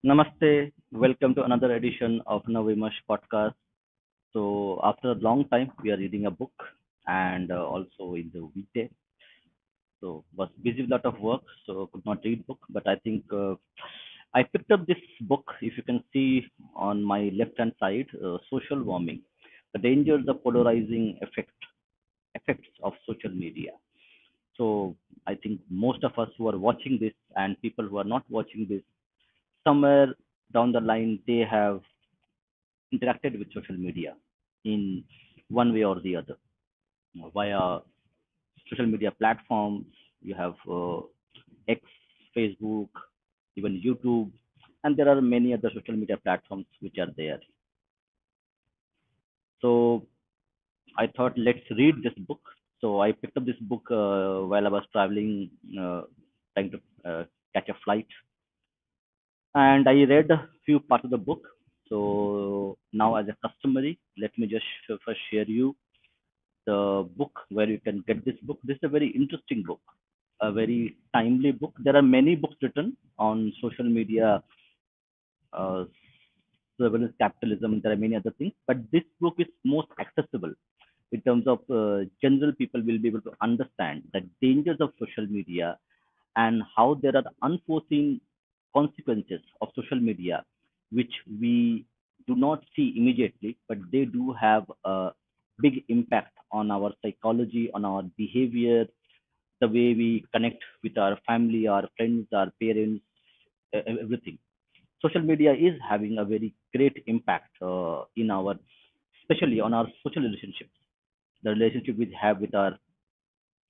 Namaste. Welcome to another edition of Navimash podcast. So, after a long time, we are reading a book and also in the weekday. So, was busy with a lot of work, so could not read book. But I think I picked up this book. If you can see on my left hand side, social warming, the dangers of polarizing effects of social media. So, I think most of us who are watching this and people who are not watching this, somewhere down the line, they have interacted with social media in one way or the other via social media platforms. You have X, Facebook, even YouTube, and there are many other social media platforms which are there. So I thought let's read this book. So I picked up this book while I was traveling, trying to catch a flight, and I read a few parts of the book. So now, as a customary, let me just first share you the book where you can get this book. This is a very interesting book, a very timely book. There are many books written on social media, uh, surveillance capitalism. There are many other things, but this book is most accessible in terms of general people will be able to understand the dangers of social media and how there are unforeseen consequences of social media, which we do not see immediately, but they do have a big impact on our psychology, on our behavior, the way we connect with our family, our friends, our parents, everything. Social media is having a very great impact in our, especially on our social relationships, the relationship we have with our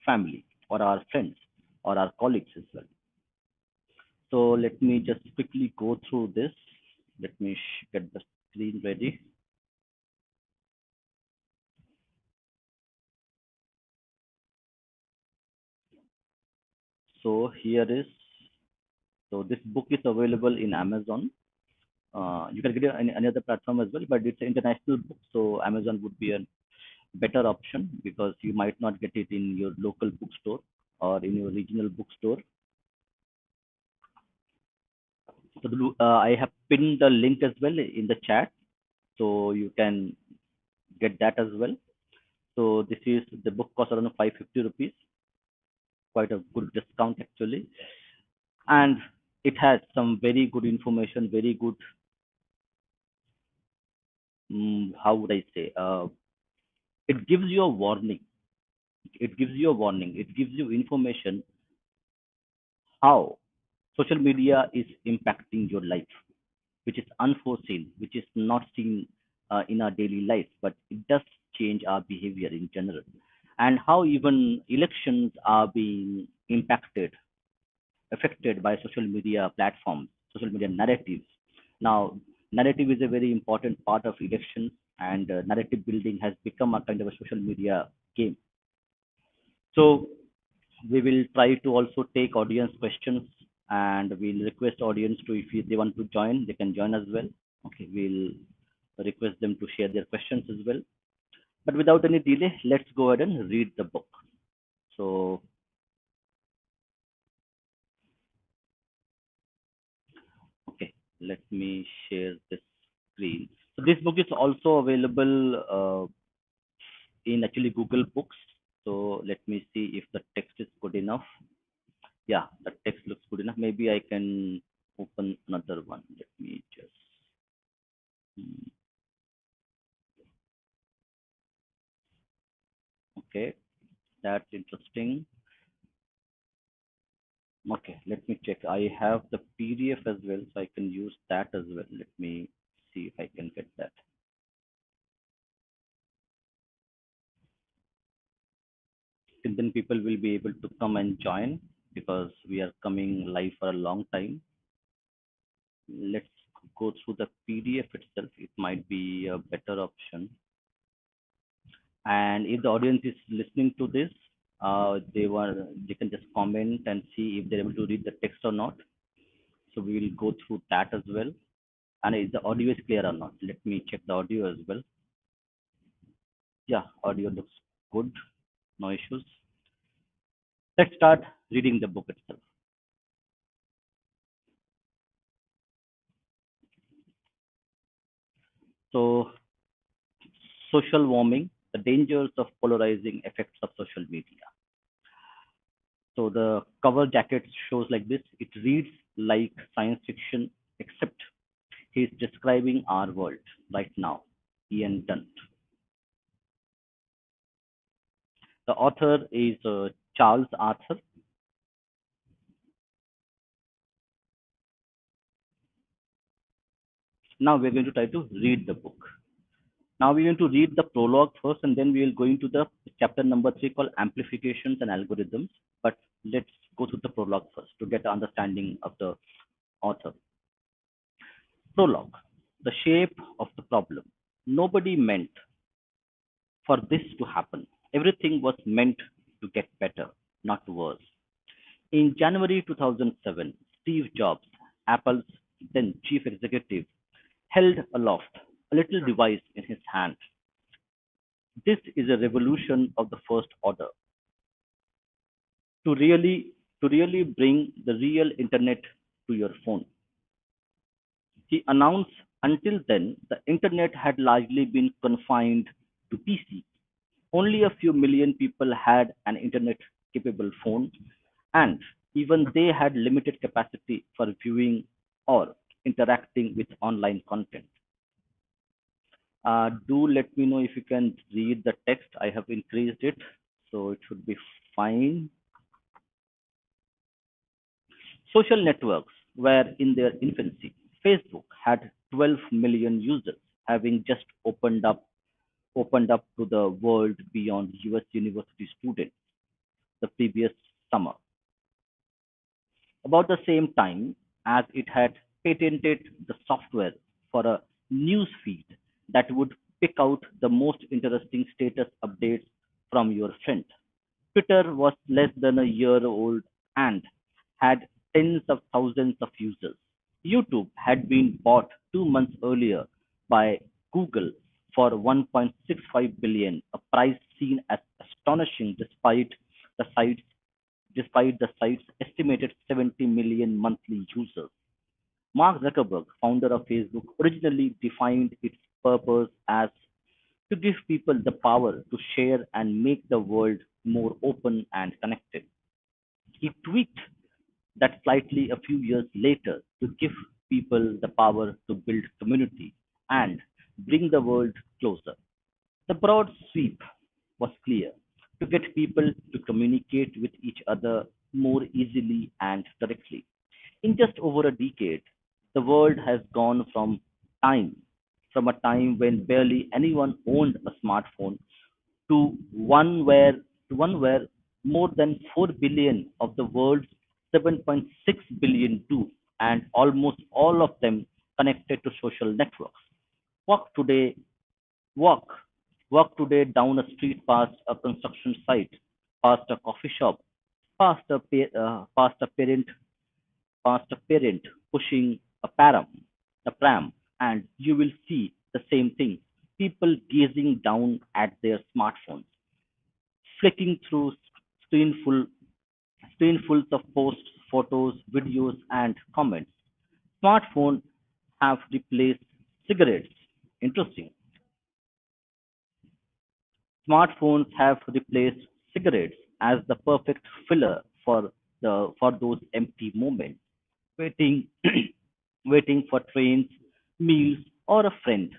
family or our friends or our colleagues as well. So let me just quickly go through this. Let me get the screen ready. So here is, so this book is available in Amazon. You can get it on any other platform as well, but it's an international book, so Amazon would be a better option because you might not get it in your local bookstore or in your regional bookstore. So I have pinned the link as well in the chat, so you can get that as well. So this is the book costs around 550 rupees, quite a good discount actually, and it has some very good information, very good. How would I say? It gives you a warning. It gives you a warning. It gives you information how social media is impacting your life, which is unforeseen, which is not seen in our daily life, but it does change our behavior in general, and how even elections are being affected by social media platforms, social media narratives. Now, narrative is a very important part of elections, and narrative building has become a kind of a social media game. So, we will try to also take audience questions, and we'll request audience to, if they want to join, they can join as well. Okay, we'll request them to share their questions as well. But without any delay, let's go ahead and read the book. So, okay, let me share this screen. So this book is also available in actually Google Books. So let me see if the text is good enough. Yeah, the text looks good enough. Maybe I can open another one. Let me just. hmm, Okay, that's interesting. Okay, let me check. I have the PDF as well, so I can use that as well. Let me see if I can get that. And then people will be able to come and join because we are coming live for a long time. Let's go through the PDF itself. It might be a better option. And if the audience is listening to this, they can just comment and see if they're able to read the text or not. So we will go through that as well. And is the audio is clear or not? Let me check the audio as well. Yeah, audio looks good. No issues. Let's start reading the book itself. So, social warming, the dangers of polarizing effects of social media. So the cover jacket shows like this. It reads like science fiction, except he's describing our world right now. Ian Dunt. The author is Charles Arthur. Now we're going to try to read the book. Now we're going to read the prologue first, and then we will go into the chapter number 3 called Amplifications and Algorithms. But let's go through the prologue first to get an understanding of the author. Prologue. The shape of the problem. Nobody meant for this to happen. Everything was meant to get better, not worse. In January 2007, Steve Jobs, Apple's then chief executive, held aloft a little device in his hand. This is a revolution of the first order to really bring the real internet to your phone. He announced until then the internet had largely been confined to PC. Only a few million people had an internet capable phone, and even they had limited capacity for viewing or interacting with online content. Do let me know if you can read the text. I have increased it, so it should be fine. Social networks were in their infancy. Facebook had 12 million users, having just opened up to the world beyond US university students the previous summer. About the same time as it had patented the software for a news feed that would pick out the most interesting status updates from your friend. Twitter was less than a year old and had tens of thousands of users. YouTube had been bought 2 months earlier by Google for 1.65 billion, a price seen as astonishing the site's despite the site's estimated 70 million monthly users. Mark Zuckerberg, founder of Facebook, originally defined its purpose as to give people the power to share and make the world more open and connected. He tweaked that slightly a few years later to give people the power to build community and bring the world closer. The broad sweep was clear: to get people to communicate with each other more easily and directly. In just over a decade, the world has gone time from a time when barely anyone owned a smartphone to one where more than 4 billion of the world's 7.6 billion do, and almost all of them connected to social networks. Walk today Walk. Walk today down a street past a construction site, past a coffee shop, past a parent pushing a pram, and you will see the same thing. People gazing down at their smartphones, flicking through screenful, screenfuls of posts, photos, videos, and comments. Smartphones have replaced cigarettes. Interesting. Smartphones have replaced cigarettes as the perfect filler for those empty moments, waiting waiting for trains, meals, or a friend.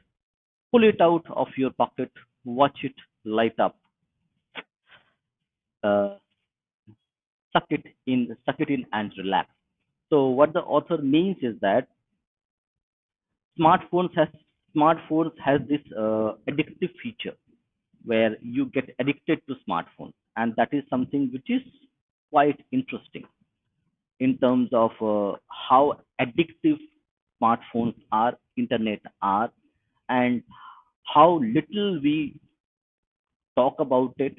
Pull it out of your pocket, watch it light up, uh, suck it in, and relax. So what the author means is that smartphones has smartphones has this addictive feature where you get addicted to smartphones, and that is something which is quite interesting in terms of how addictive smartphones are, internet are, and how little we talk about it,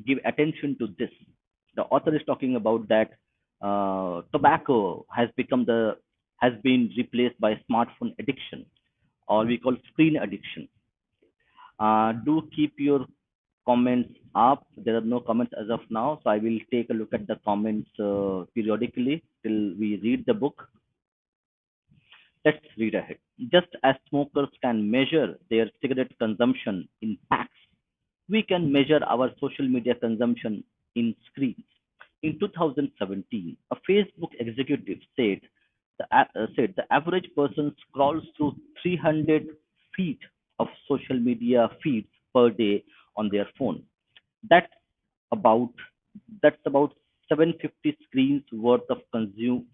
give attention to this. The author is talking about that tobacco has been replaced by smartphone addiction, or we call screen addiction. Do keep your comments up. There are no comments as of now, so I will take a look at the comments periodically till we read the book. Let's read ahead. Just as smokers can measure their cigarette consumption in packs, we can measure our social media consumption in screens. In 2017, a Facebook executive said the average person scrolls through 300 feet of social media feeds per day on their phone. That's about that's about 750 screens worth consumed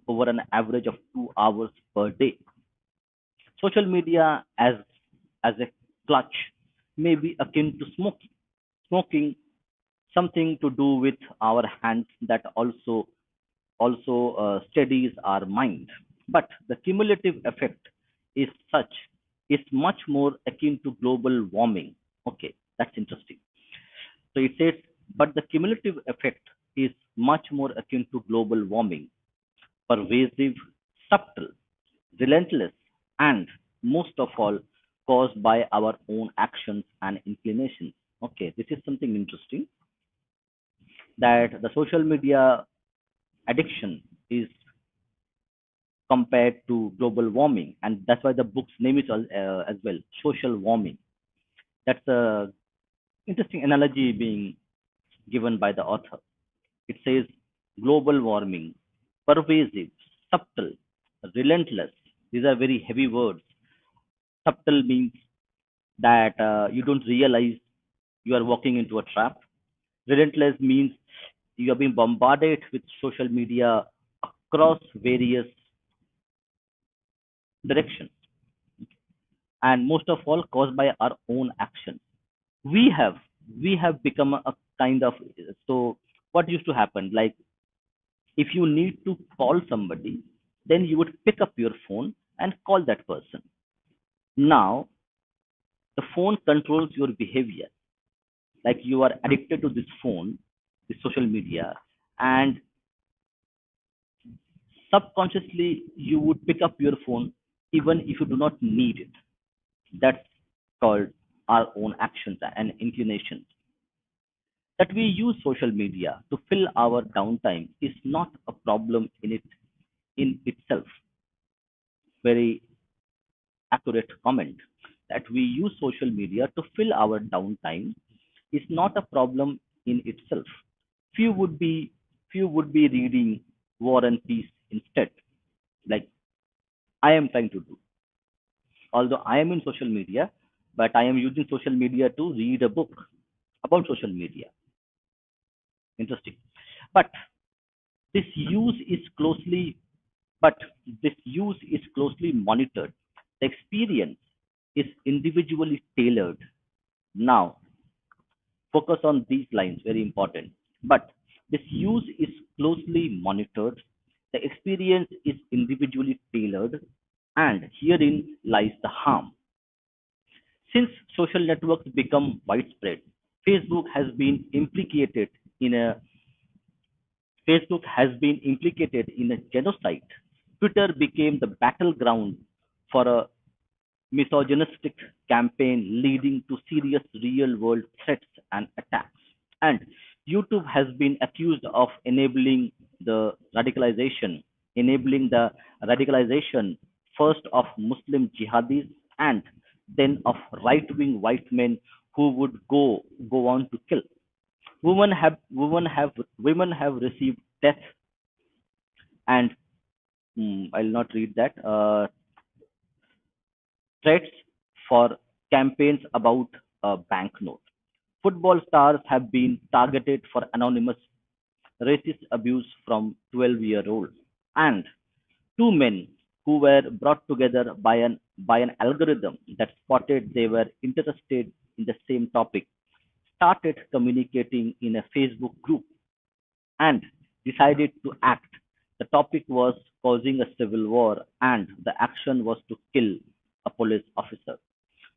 over an average of 2 hours per day. Social media as a clutch may be akin to smoking. Smoking something to do with our hands that also steadies our mind. But the cumulative effect is such is much more akin to global warming. Okay, that's interesting. So it says, but the cumulative effect is much more akin to global warming, pervasive, subtle, relentless, and most of all, caused by our own actions and inclinations. Okay, this is something interesting that the social media addiction is compared to global warming, and that's why the book's name is as well, social warming. That's a interesting analogy being given by the author. It says global warming, pervasive, subtle, relentless. These are very heavy words. Subtle means that you don't realize you are walking into a trap. Relentless means you are being bombarded with social media across various directions, and most of all caused by our own actions. We have we have become a kind of, so what used to happen, like if you need to call somebody, then you would pick up your phone and call that person. Now the phone controls your behavior, like you are addicted to this phone, this social media, and subconsciously you would pick up your phone even if you do not need it. That's called our own actions and inclinations. That we use social media to fill our downtime is not a problem in itself. Very accurate comment. That we use social media to fill our downtime is not a problem in itself. Few would be few would be reading War and Peace instead, like I am trying to do. Although I am in social media, but I am using social media to read a book about social media. Interesting. But this use is closely but this use is closely monitored. The experience is individually tailored. Now, focus on these lines, very important. But this use is closely monitored. The experience is individually tailored, and herein lies the harm. Since social networks become widespread, Facebook has been implicated in a Facebook has been implicated in a genocide. Twitter became the battleground for a misogynistic campaign leading to serious real world threats and attacks. And YouTube has been accused of enabling the radicalization first of Muslim jihadis and then of right wing white men who would go on to kill. Women have received death and I'll not read that. Threats for campaigns about a banknote. Football stars have been targeted for anonymous racist abuse from 12-year-olds. And two men who were brought together by an algorithm that spotted they were interested in the same topic started communicating in a Facebook group and decided to act. The topic was causing a civil war, and the action was to kill a police officer.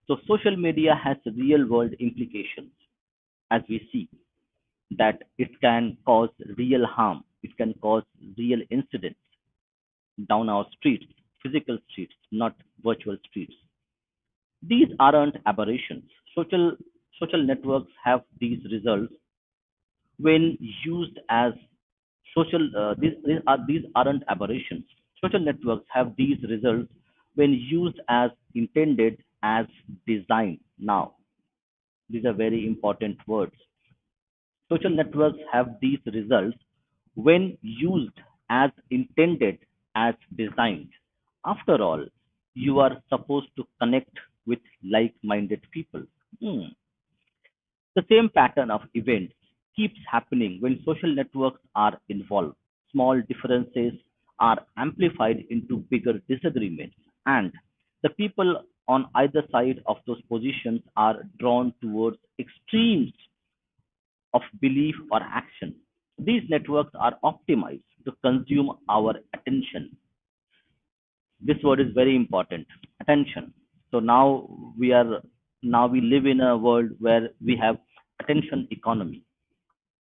So, social media has real world implications, as we see that it can cause real harm, it can cause real incidents down our streets, physical streets, not virtual streets. These aren't aberrations. Social networks have these results when used as These aren't aberrations. Social networks have these results when used as intended, as designed. Now, these are very important words. Social networks have these results when used as intended, as designed. After all, you are supposed to connect with like-minded people. Hmm. The same pattern of events keeps happening when social networks are involved. Small differences are amplified into bigger disagreements, and the people on either side of those positions are drawn towards extremes of belief or action. These networks are optimized to consume our attention. This word is very important. Attention. So now we live in a world where we have attention economy.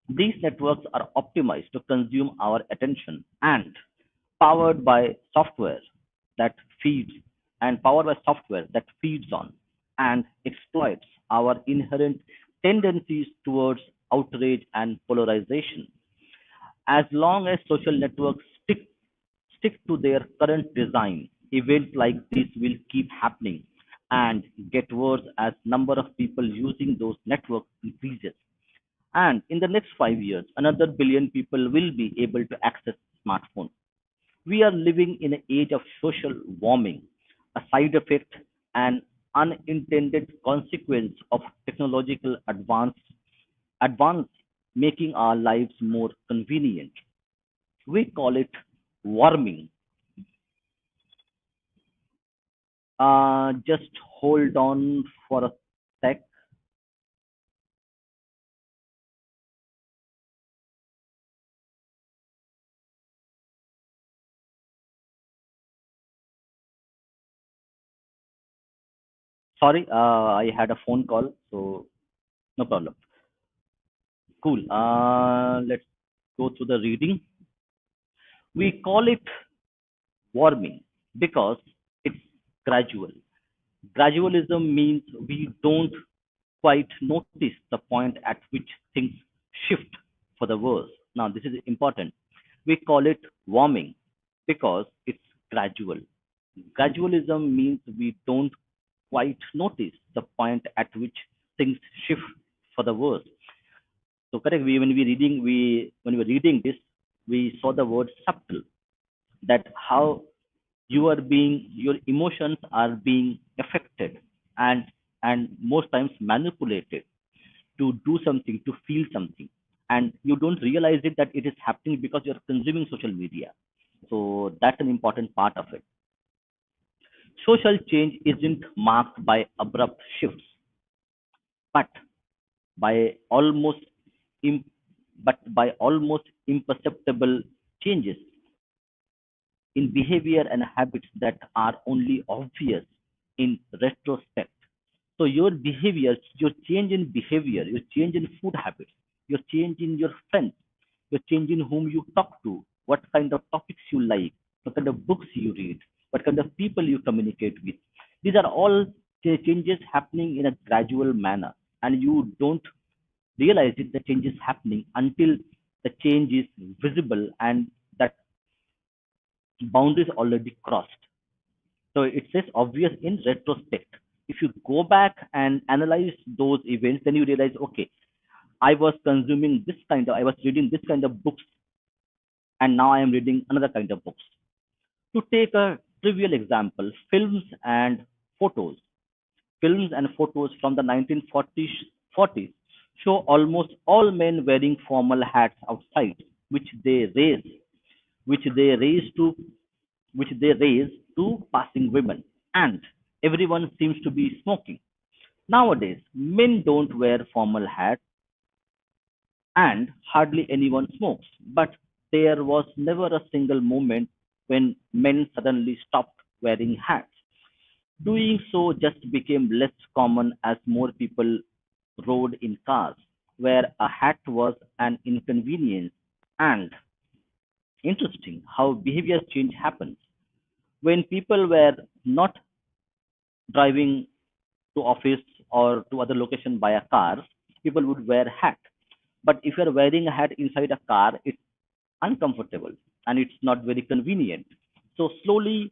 These networks are optimized to consume our attention and powered by software that feeds powered by software that feeds on and exploits our inherent tendencies towards outrage and polarization. As long as social networks stick to their current design, events like this will keep happening and get worse as number of people using those networks increases. And in the next 5 years, another billion people will be able to access smartphones. We are living in an age of social warming, a side effect and unintended consequence of technological advance making our lives more convenient. We call it warming. Just hold on for a sec. Sorry, I had a phone call, so no problem. Cool. Let's go through the reading. We call it warming because it's gradual. Gradualism means we don't quite notice the point at which things shift for the worse. Now, this is important. We call it warming because it's gradual. Gradualism means we don't quite notice the point at which things shift for the worse. So correct. When we were reading this, we saw the word subtle. That how your emotions are being affected and most times manipulated to do something, to feel something, and you don't realize it that it is happening because you're consuming social media. So that's an important part of it. Social change isn't marked by abrupt shifts, but by almost im- by almost imperceptible changes in behavior and habits that are only obvious in retrospect. So your behavior, your change in behavior, your change in food habits, your change in your friends, your change in whom you talk to, what kind of topics you like, what kind of books you read, what kind of people you communicate with. These are all changes happening in a gradual manner, and you don't realize it. The change is happening until the change is visible and that boundary is already crossed. So it says obvious in retrospect. If you go back and analyze those events, then you realize, okay, I was reading this kind of books, and now I am reading another kind of books. To take a trivial example, photos. Films and photos from the 1940s 40s show almost all men wearing formal hats outside, which they raise, which they raise to which they raise to passing women, and everyone seems to be smoking. Nowadays, men don't wear formal hats and hardly anyone smokes, but there was never a single moment when men suddenly stopped wearing hats. Doing so just became less common as more people rode in cars, where a hat was an inconvenience. And interesting how behavior change happens. When people were not driving to office or to other location by a car, people would wear hat. But if you're wearing a hat inside a car, uncomfortable, and it's not very convenient. So slowly,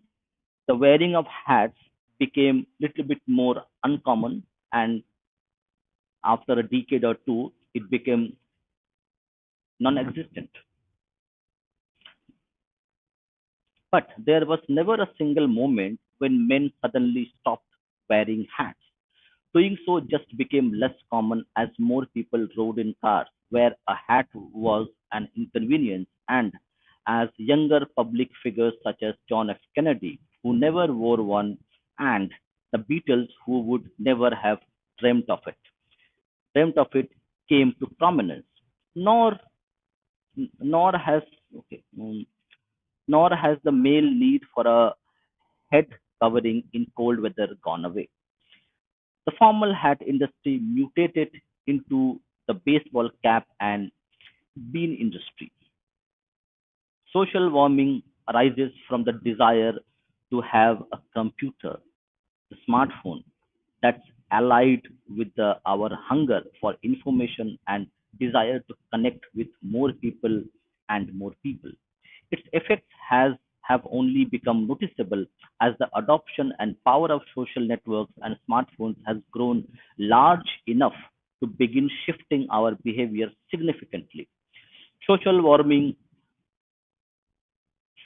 the wearing of hats became little bit more uncommon, and after a decade or two, it became non-existent. But there was never a single moment when men suddenly stopped wearing hats. Doing so just became less common as more people rode in cars where a hat was an inconvenience, and as younger public figures such as John F. Kennedy, who never wore one, and the Beatles, who would never have dreamt of it, dreamt of it, came to prominence. Nor, nor has okay, nor has the male need for a head covering in cold weather gone away. The formal hat industry mutated into the baseball cap and bean industry. Social warming arises from the desire to have a computer, the smartphone, that's allied with our hunger for information and desire to connect with more people and more people. Its effects have only become noticeable as the adoption and power of social networks and smartphones has grown large enough to begin shifting our behavior significantly. Social warming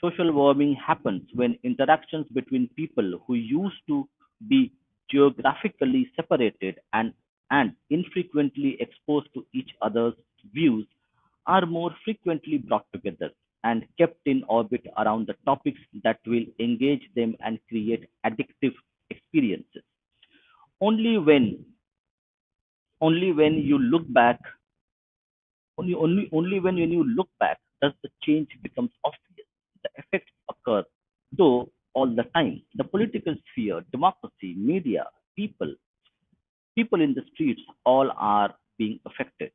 Social warming happens when interactions between people who used to be geographically separated and infrequently exposed to each other's views are more frequently brought together and kept in orbit around the topics that will engage them and create addictive experiences. Only when only when you look back only when you look back does the change becomes obvious. The effects occur, though, all the time. The political sphere, democracy, media, people in the streets, all are being affected.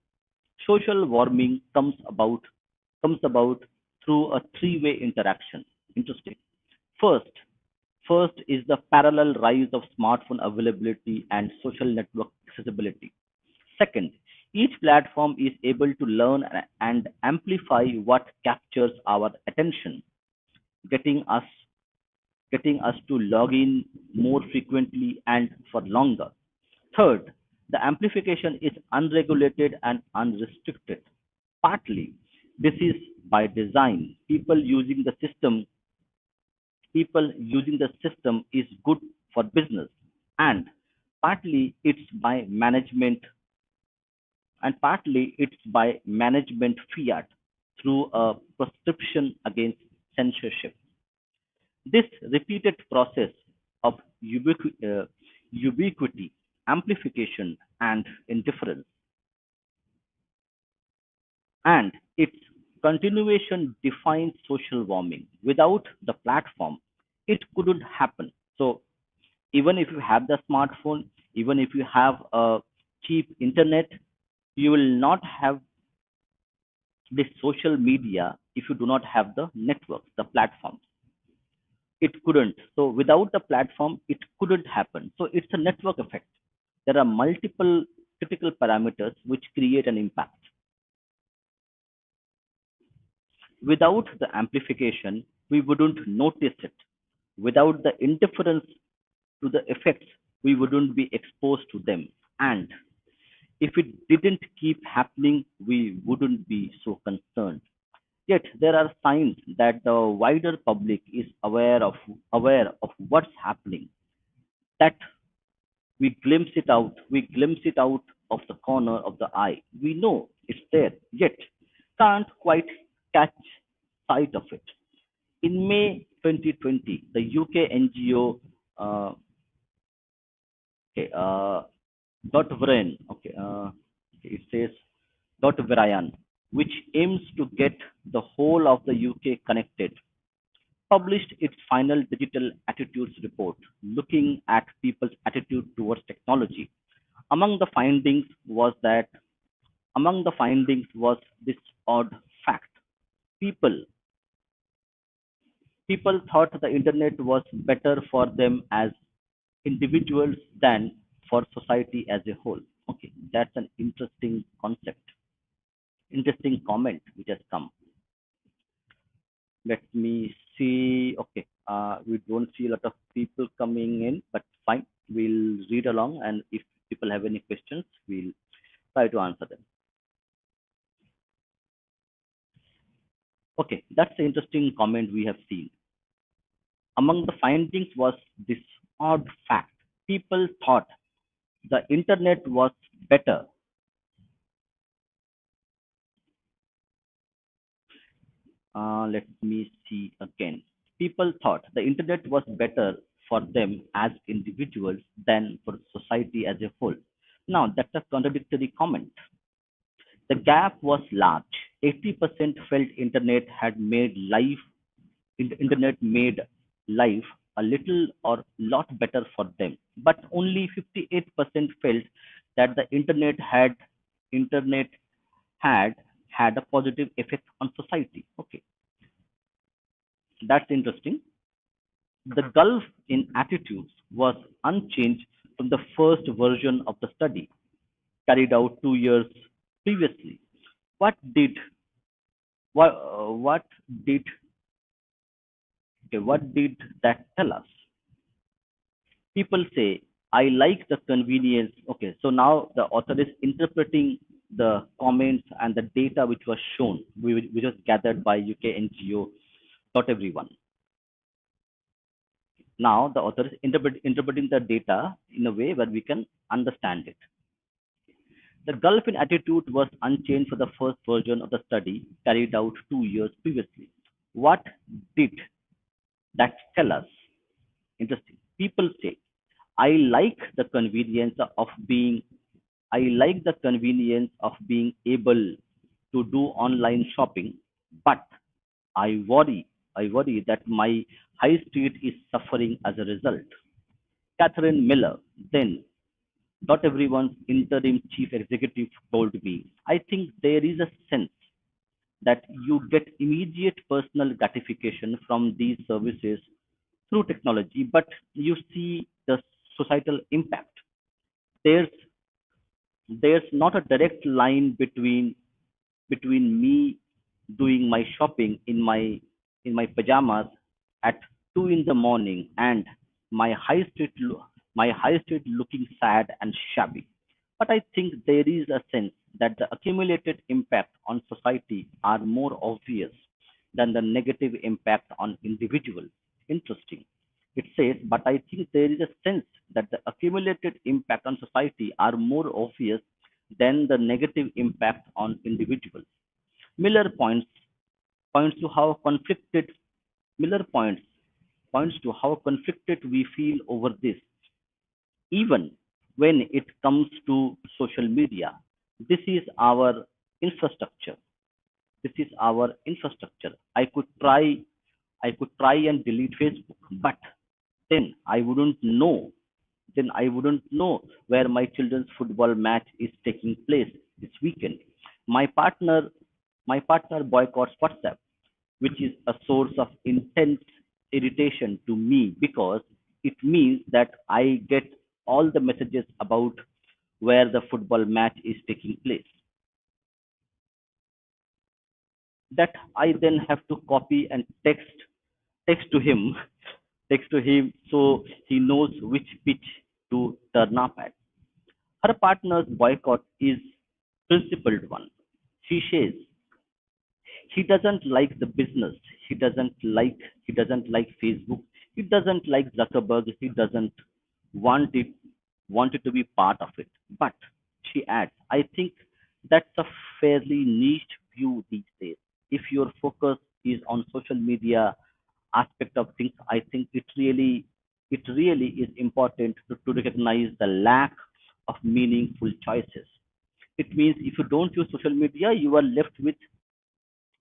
Social warming comes about through a three-way interaction. Interesting. First, first is the parallel rise of smartphone availability and social network accessibility. Second, each platform is able to learn and amplify what captures our attention, getting us getting us to log in more frequently and for longer. Third, the amplification is unregulated and unrestricted. Partly, this is by design. People using the system is good for business, and partly it's by management and partly it's by management fiat through a prescription against censorship. This repeated process of ubiquity, amplification, and indifference, and its continuation defines social warming. Without the platform, it couldn't happen. So, even if you have the smartphone, even if you have a cheap internet, you will not have this social media if you do not have the networks, the platforms. It couldn't. So without the platform, it couldn't happen. So it's a network effect. There are multiple critical parameters which create an impact. Without the amplification, we wouldn't notice it. Without the indifference to the effects, we wouldn't be exposed to them. And if it didn't keep happening, we wouldn't be so concerned. Yet there are signs that the wider public is aware of what's happening. That we glimpse it out of the corner of the eye. We know it's there, yet can't quite catch sight of it. In May 2020, the UK NGO okay, it says Dot Brian, which aims to get the whole of the UK connected, published its final digital attitudes report, looking at people's attitude towards technology. Among the findings was that Among the findings was this odd fact. People people thought the internet was better for them as individuals than for society as a whole. Okay, that's an interesting concept, interesting comment which has come. Let me see. Okay, we don't see a lot of people coming in, but fine. We'll read along, and if people have any questions, we'll try to answer them. Okay, that's an interesting comment we have seen. Among the findings was this odd fact. People thought the internet was better. Let me see again. People thought the internet was better for them as individuals than for society as a whole. Now, that's a contradictory comment. The gap was large. 80% felt internet made life a little or lot better for them, but only 58% felt that the internet had had a positive effect on society. Okay, that's interesting. The gulf in attitudes was unchanged from the first version of the study carried out 2 years previously. What did what did what did that tell us? People say, I like the convenience. Okay, so now the author is interpreting the comments and the data which was shown, which was gathered by UK NGO, not everyone. Now the author is interpreting the data in a way where we can understand it. The gulf in attitude was unchanged for the first version of the study carried out 2 years previously. What did that tell us? Interesting. People say, I like the convenience of being I like the convenience of being able to do online shopping, but I worry I worry that my high street is suffering as a result. Catherine Miller, then not everyone's interim chief executive, told me, I think there is a sense that you get immediate personal gratification from these services through technology, but you see the societal impact. There's there's not a direct line between me doing my shopping in my pajamas at 2 in the morning and my my high street looking sad and shabby. But I think there is a sense that the accumulated impact on society are more obvious than the negative impact on individuals. Interesting. It says, but I think there is a sense that the accumulated impact on society are more obvious than the negative impact on individuals. Miller points to how conflicted Miller points to how conflicted we feel over this, even when it comes to social media. This is our infrastructure. This is our infrastructure. I could try and delete Facebook, but then I wouldn't know. Then I wouldn't know where my children's football match is taking place this weekend. My partner, my partner boycotts WhatsApp, which is a source of intense irritation to me because it means that I get all the messages about where the football match is taking place that I then have to copy and text to him text to him so he knows which pitch to turn up at. Her partner's boycott is principled one. She says he doesn't like the business. He doesn't like Facebook. He doesn't like Zuckerberg. He doesn't want it want it to be part of it. But she adds, I think that's a fairly niche view these days. If your focus is on social media aspect of things, I think it really is important to recognize the lack of meaningful choices. It means if you don't use social media, you are left with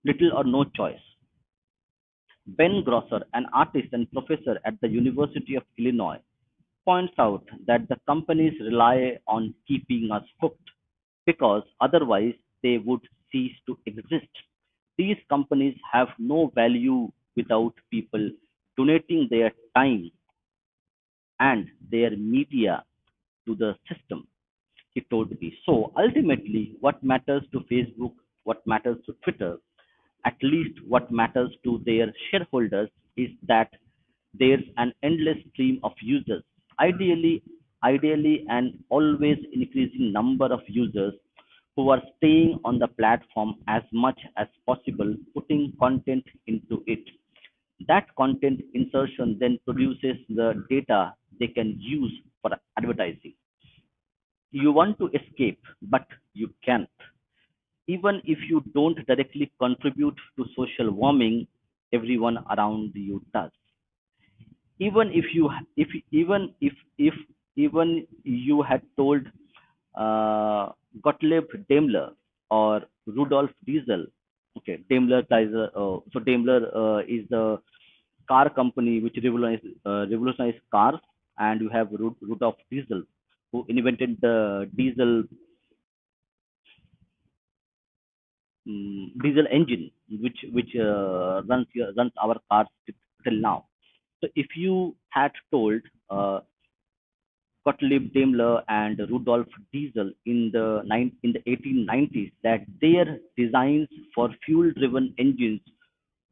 little or no choice. Ben Grosser, an artist and professor at the University of Illinois, points out that the companies rely on keeping us hooked because otherwise they would cease to exist. These companies have no value without people donating their time and their media to the system, he told me. So ultimately, what matters to Facebook, what matters to Twitter, At least what matters to their shareholders is that there's an endless stream of users, ideally, ideally an always increasing number of users who are staying on the platform as much as possible, putting content into it. That content insertion then produces the data they can use for advertising. You want to escape, but you can't. Even if you don't directly contribute to social warming, everyone around you does. Even if even if even you had told Gottlieb Daimler or Rudolf Diesel, okay, Daimler is the car company which revolutionized cars, and you have Rudolf Diesel who invented the diesel engine which runs our cars till now. So if you had told Gottlieb Daimler and Rudolf Diesel in the 1890s that their designs for fuel-driven engines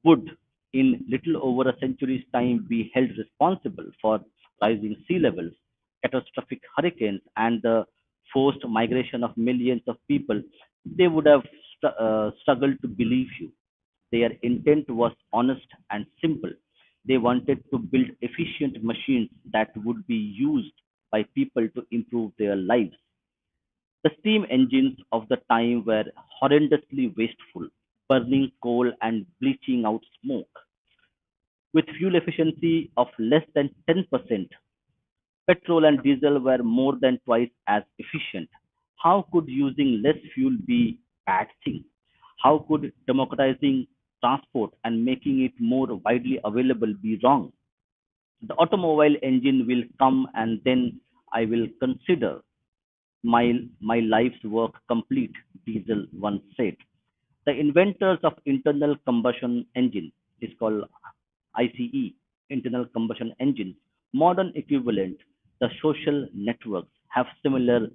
would, in little over a century's time, be held responsible for rising sea levels, catastrophic hurricanes, and the forced migration of millions of people, they would have struggled to believe you. Their intent was honest and simple. They wanted to build efficient machines that would be used by people to improve their lives. The steam engines of the time were horrendously wasteful, burning coal and bleaching out smoke. With fuel efficiency of less than 10%, petrol and diesel were more than twice as efficient. How could using less fuel be a bad thing? How could democratizing transport and making it more widely available be wrong? The automobile engine will come and then I will consider my life's work complete, Diesel once said. The inventors of internal combustion engine is called ICE, internal combustion engines. Modern equivalent, the social networks have similar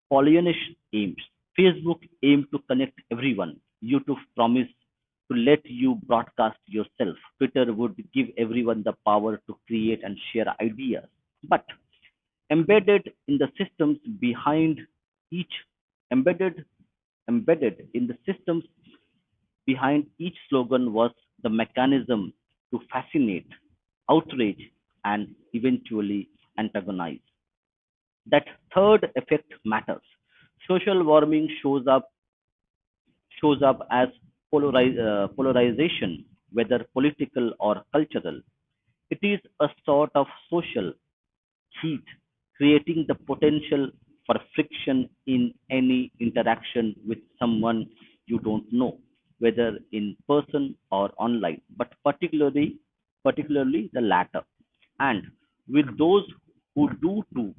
Pollyannish aims. Facebook aimed to connect everyone. YouTube promised to let you broadcast yourself. Twitter would give everyone the power to create and share ideas. But embedded in the systems behind each embedded embedded in the systems behind each slogan was the mechanism to fascinate, outrage, and eventually antagonize. That third effect matters. Social warming shows up as polarization, whether political or cultural. It is a sort of social heat, creating the potential for friction in any interaction with someone you don't know, whether in person or online, but particularly the latter. And with those who do too,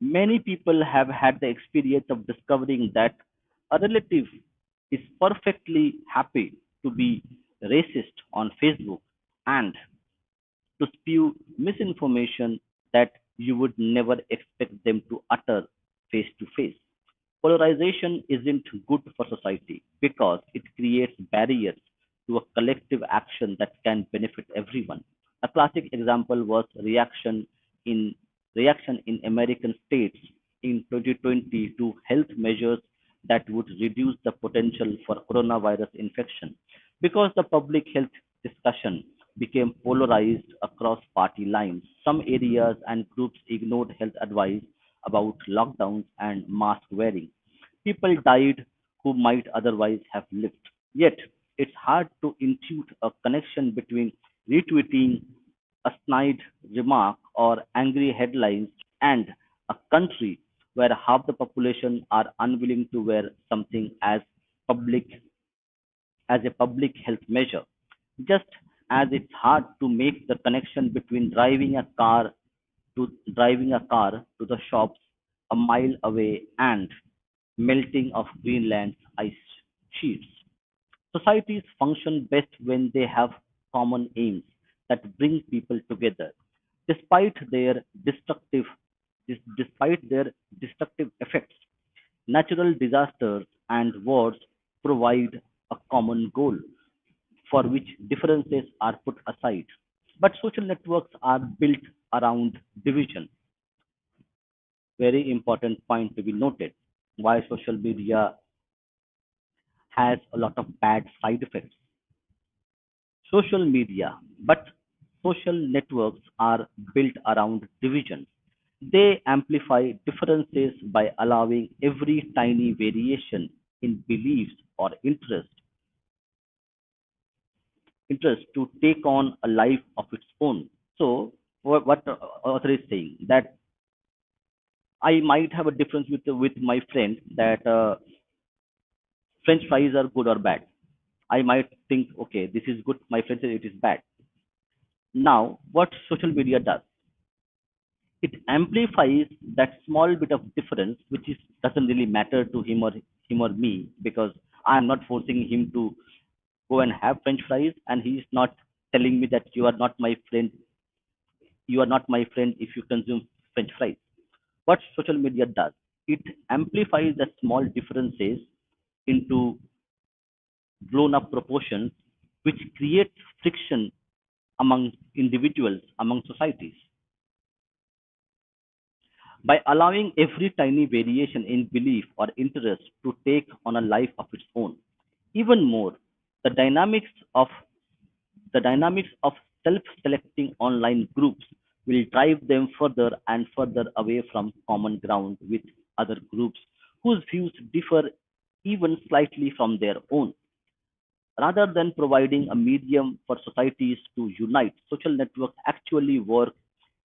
many people have had the experience of discovering that a relative is perfectly happy to be racist on Facebook and to spew misinformation that you would never expect them to utter face to face. Polarization isn't good for society because it creates barriers to a collective action that can benefit everyone. A classic example was in reaction in American states in 2020 to health measures that would reduce the potential for coronavirus infection. Because the public health discussion became polarized across party lines, some areas and groups ignored health advice about lockdowns and mask wearing. People died who might otherwise have lived. Yet, it's hard to intuit a connection between retweeting a snide remark or angry headlines and a country where half the population are unwilling to wear something public as a public health measure. Just as it's hard to make the connection between driving a car to the shops a mile away and melting of Greenland's ice sheets. Societies function best when they have common aims that bring people together, despite their destructive despite their destructive effects. Natural disasters and wars provide a common goal for which differences are put aside. But social networks are built around division. Very important point to be noted. Why social media has a lot of bad side effects. Social media, but social networks are built around division. They amplify differences by allowing every tiny variation in beliefs or interest to take on a life of its own. So, what author is saying that I might have a difference with my friend that French fries are good or bad. I might think, okay, this is good. My friend says it is bad. Now, what social media does, it amplifies that small bit of difference, which is doesn't really matter to him or me, because I am not forcing him to go and have French fries, and he is not telling me that you are not my friend. You are not my friend if you consume French fries. What social media does, it amplifies the small differences into blown up proportions, which creates friction among individuals, among societies. By allowing every tiny variation in belief or interest to take on a life of its own. Even more, the dynamics of the dynamics of self-selecting online groups will drive them further and further away from common ground with other groups whose views differ even slightly from their own. Rather than providing a medium for societies to unite, social networks actually work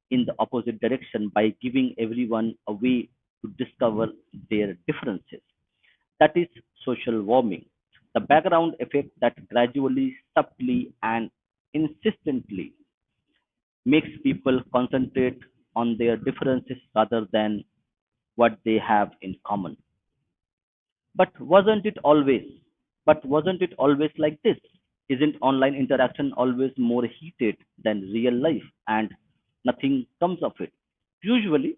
in the opposite direction by giving everyone a way to discover their differences. That is social warming, the background effect that gradually, subtly, and insistently makes people concentrate on their differences rather than what they have in common. But wasn't it always? But wasn't it always like this? Isn't online interaction always more heated than real life and nothing comes of it? Usually,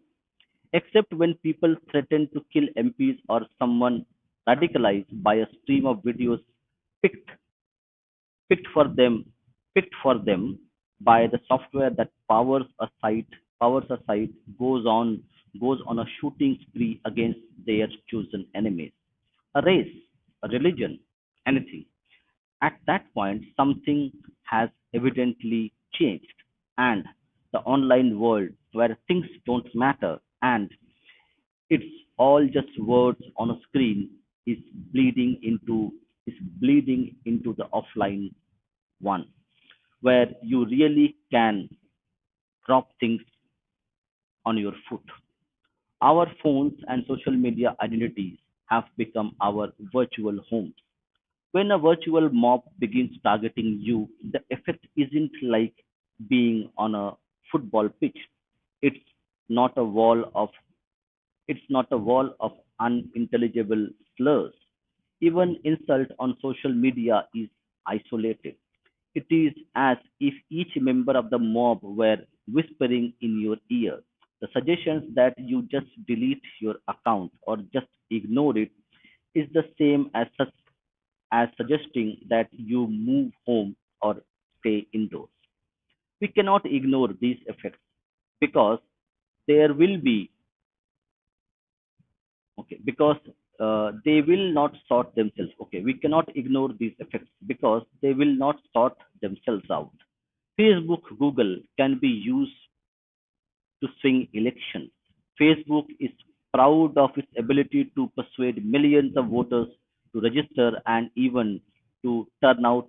except when people threaten to kill MPs or someone radicalized by a stream of videos picked picked for them picked for them by the software that powers a site goes on a shooting spree against their chosen enemies, a race, a religion, anything. At that point, something has evidently changed, and the online world where things don't matter and it's all just words on a screen is bleeding into is bleeding into the offline one, where you really can drop things on your foot. Our phones and social media identities have become our virtual homes. When a virtual mob begins targeting you, the effect isn't like being on a football pitch. It's not a wall of it's not a wall of unintelligible slurs. Even insult on social media is isolated. It is as if each member of the mob were whispering in your ear. The suggestions that you just delete your account or just ignore it is the same as suggesting that you move home or stay indoors. We cannot ignore these effects because there will be okay because they will not sort themselves. Okay, we cannot ignore these effects because they will not sort themselves out. Facebook, Google can be used to swing elections. Facebook is proud of its ability to persuade millions of voters to register and even to turn out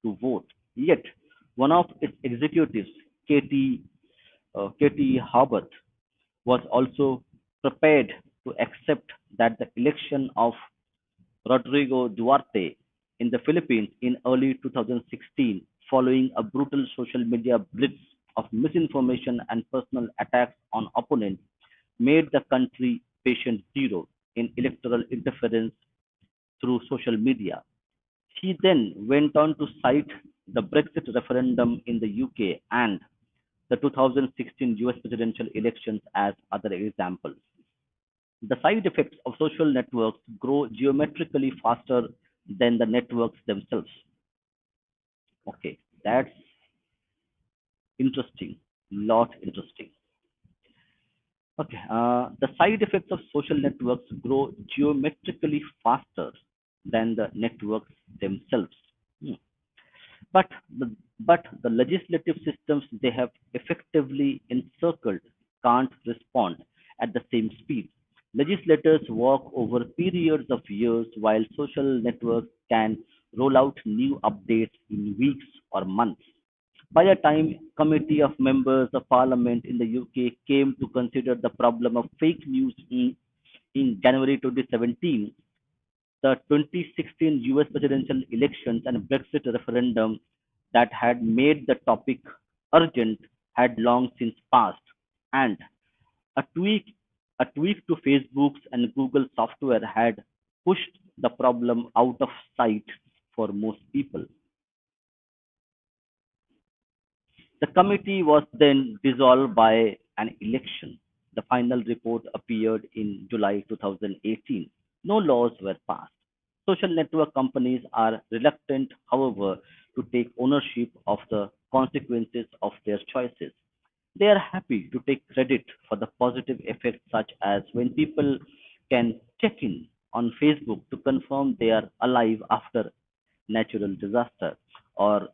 to vote. Yet one of its executives, Katie Harbert, was also prepared to accept that the election of Rodrigo Duarte in the Philippines in early 2016, following a brutal social media blitz of misinformation and personal attacks on opponents, made the country patient zero in electoral interference through social media. He then went on to cite the Brexit referendum in the UK and the 2016 US presidential elections as other examples. The side effects of social networks grow geometrically faster than the networks themselves. Okay, that's interesting. Lot interesting. Okay, the side effects of social networks grow geometrically faster than the networks themselves. Hmm. But the legislative systems they have effectively encircled can't respond at the same speed. Legislators work over periods of years while social networks can roll out new updates in weeks or months. By the time committee of members of parliament in the UK came to consider the problem of fake news in January 2017, the 2016 US presidential elections and Brexit referendum that had made the topic urgent had long since passed, and a tweak, a tweak to Facebook's and Google software had pushed the problem out of sight for most people. The committee was then dissolved by an election. The final report appeared in July 2018. No laws were passed. Social network companies are reluctant, however, to take ownership of the consequences of their choices. They are happy to take credit for the positive effects, such as when people can check in on Facebook to confirm they are alive after natural disaster, or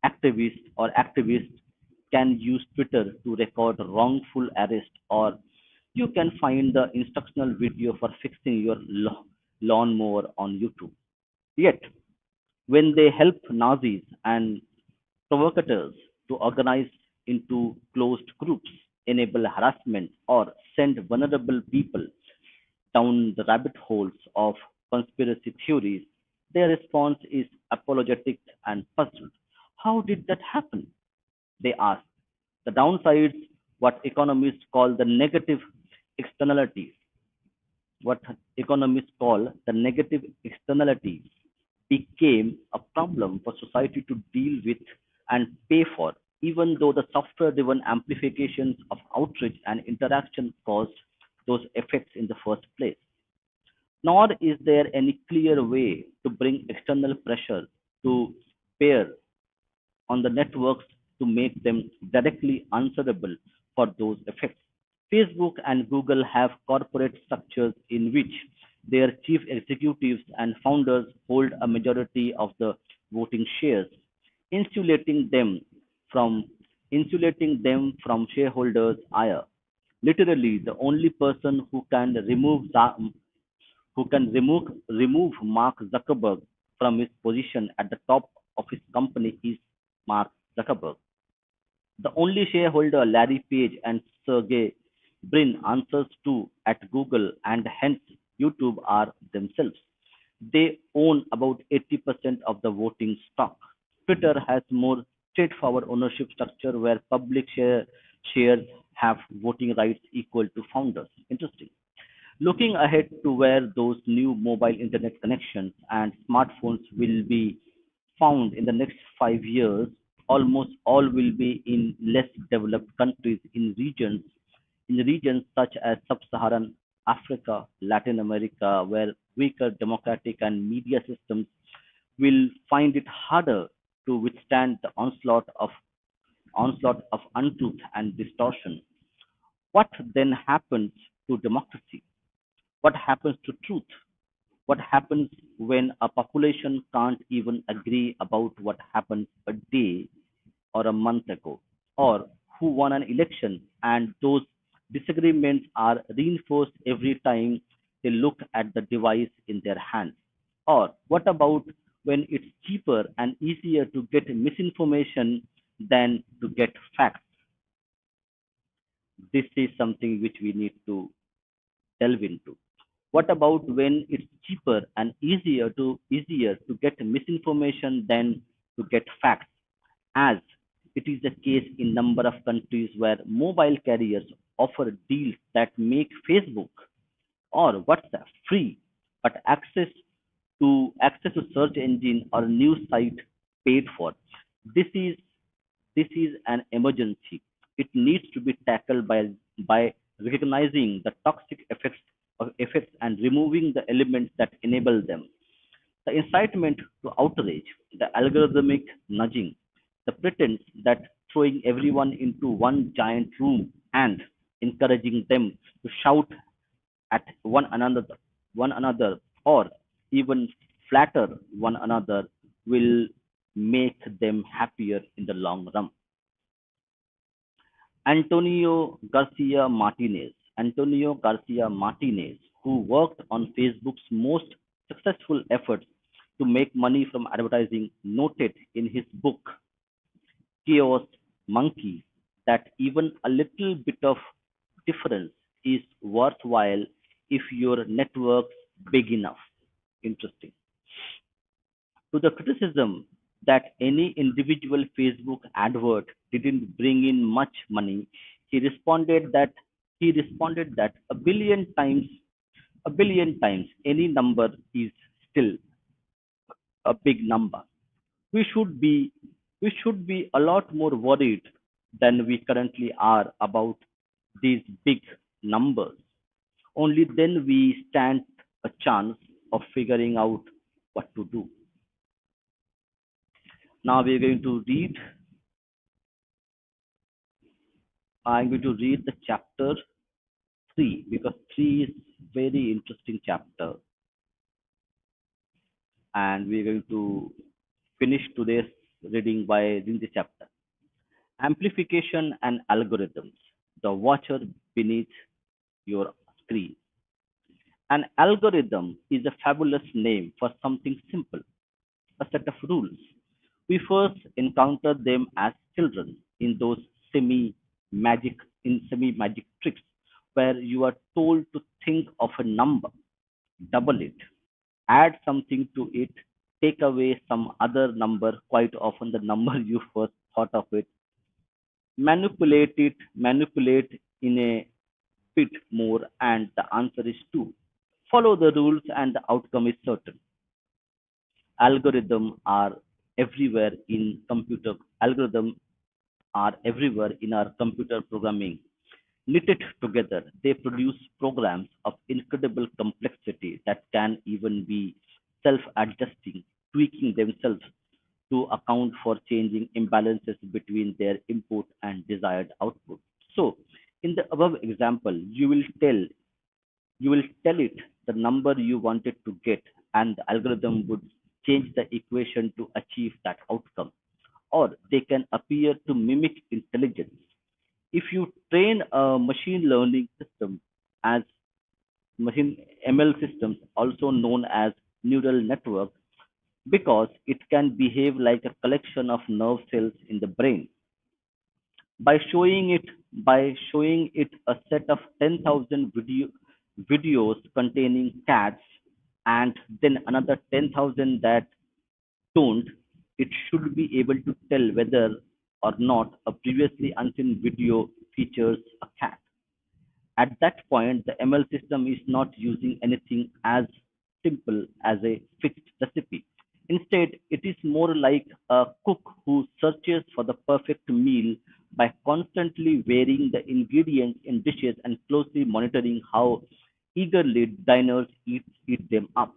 activists can use Twitter to record wrongful arrest, or you can find the instructional video for fixing your lawnmower on YouTube. Yet, when they help Nazis and provocateurs to organize into closed groups, enable harassment, or send vulnerable people down the rabbit holes of conspiracy theories, their response is apologetic and puzzled. How did that happen? They ask. The downsides, what economists call the negative externalities, what economists call the negative externalities, became a problem for society to deal with and pay for, even though the software driven amplifications of outrage and interaction caused those effects in the first place. Nor is there any clear way to bring external pressure to bear on the networks to make them directly answerable for those effects. Facebook and Google have corporate structures in which their chief executives and founders hold a majority of the voting shares, insulating them from insulating them from shareholders' ire. Literally, the only person who can remove Mark Zuckerberg from his position at the top of his company is Mark Zuckerberg. The only shareholder Larry Page and Sergey Brin answers to at Google and hence YouTube are themselves. They own about 80% of the voting stock. Twitter has more straightforward ownership structure where shares have voting rights equal to founders. Interesting. Looking ahead to where those new mobile internet connections and smartphones will be found in the next 5 years, almost all will be in less developed countries in regions such as sub-Saharan Africa, Latin America, where weaker democratic and media systems will find it harder to withstand the onslaught of untruth and distortion. What then happens to democracy? What happens to truth? What happens when a population can't even agree about what happened a day or a month ago, or who won an election, and those disagreements are reinforced every time they look at the device in their hands? Or what about when it's cheaper and easier to get misinformation than to get facts? This is something which we need to delve into. What about when it's cheaper and easier to get misinformation than to get facts, as it is the case in number of countries where mobile carriers offer deals that make Facebook or WhatsApp free, but access to search engine or news site paid for. This is this is an emergency. It needs to be tackled by recognizing the toxic effects and removing the elements that enable them. The incitement to outrage, the algorithmic nudging, the pretense that throwing everyone into one giant room and encouraging them to shout at one another, or even flatter one another will make them happier in the long run. Antonio Garcia Martinez, who worked on Facebook's most successful efforts to make money from advertising, noted in his book Chaos Monkey that even a little bit of difference is worthwhile if your network's big enough. Interesting. To the criticism that any individual Facebook advert didn't bring in much money, he responded that a billion times any number is still a big number. We should be we should be a lot more worried than we currently are about these big numbers. Only then we stand a chance of figuring out what to do. Now we are going to read I'm going to read the chapter 3 because 3 is very interesting chapter, and we're going to finish today's reading by reading the chapter. Amplification and algorithms. The watcher beneath your screen. An algorithm is a fabulous name for something simple, a set of rules. We first encountered them as children in those semi-magic semi-magic tricks where you are told to think of a number, double it, add something to it, take away some other number, quite often the number you first thought of it, manipulate in a bit more, and the answer is 2. Follow the rules and the outcome is certain. Algorithms are everywhere in computer algorithms are everywhere in our computer programming. Knitted together, they produce programs of incredible complexity that can even be self-adjusting, tweaking themselves to account for changing imbalances between their input and desired output. So, in the above example, you will tell it the number you wanted to get, and the algorithm would change the equation to achieve that outcome. Or they can appear to mimic intelligence. If you train a machine learning system as machine ML systems, also known as neural network, because it can behave like a collection of nerve cells in the brain. By showing it a set of 10,000 videos containing cats and then another 10,000 that don't, it should be able to tell whether or not a previously unseen video features a cat. At that point, the ML system is not using anything as simple as a fixed recipe. Instead, it is more like a cook who searches for the perfect meal by constantly varying the ingredients in dishes and closely monitoring how eagerly diners eat them up.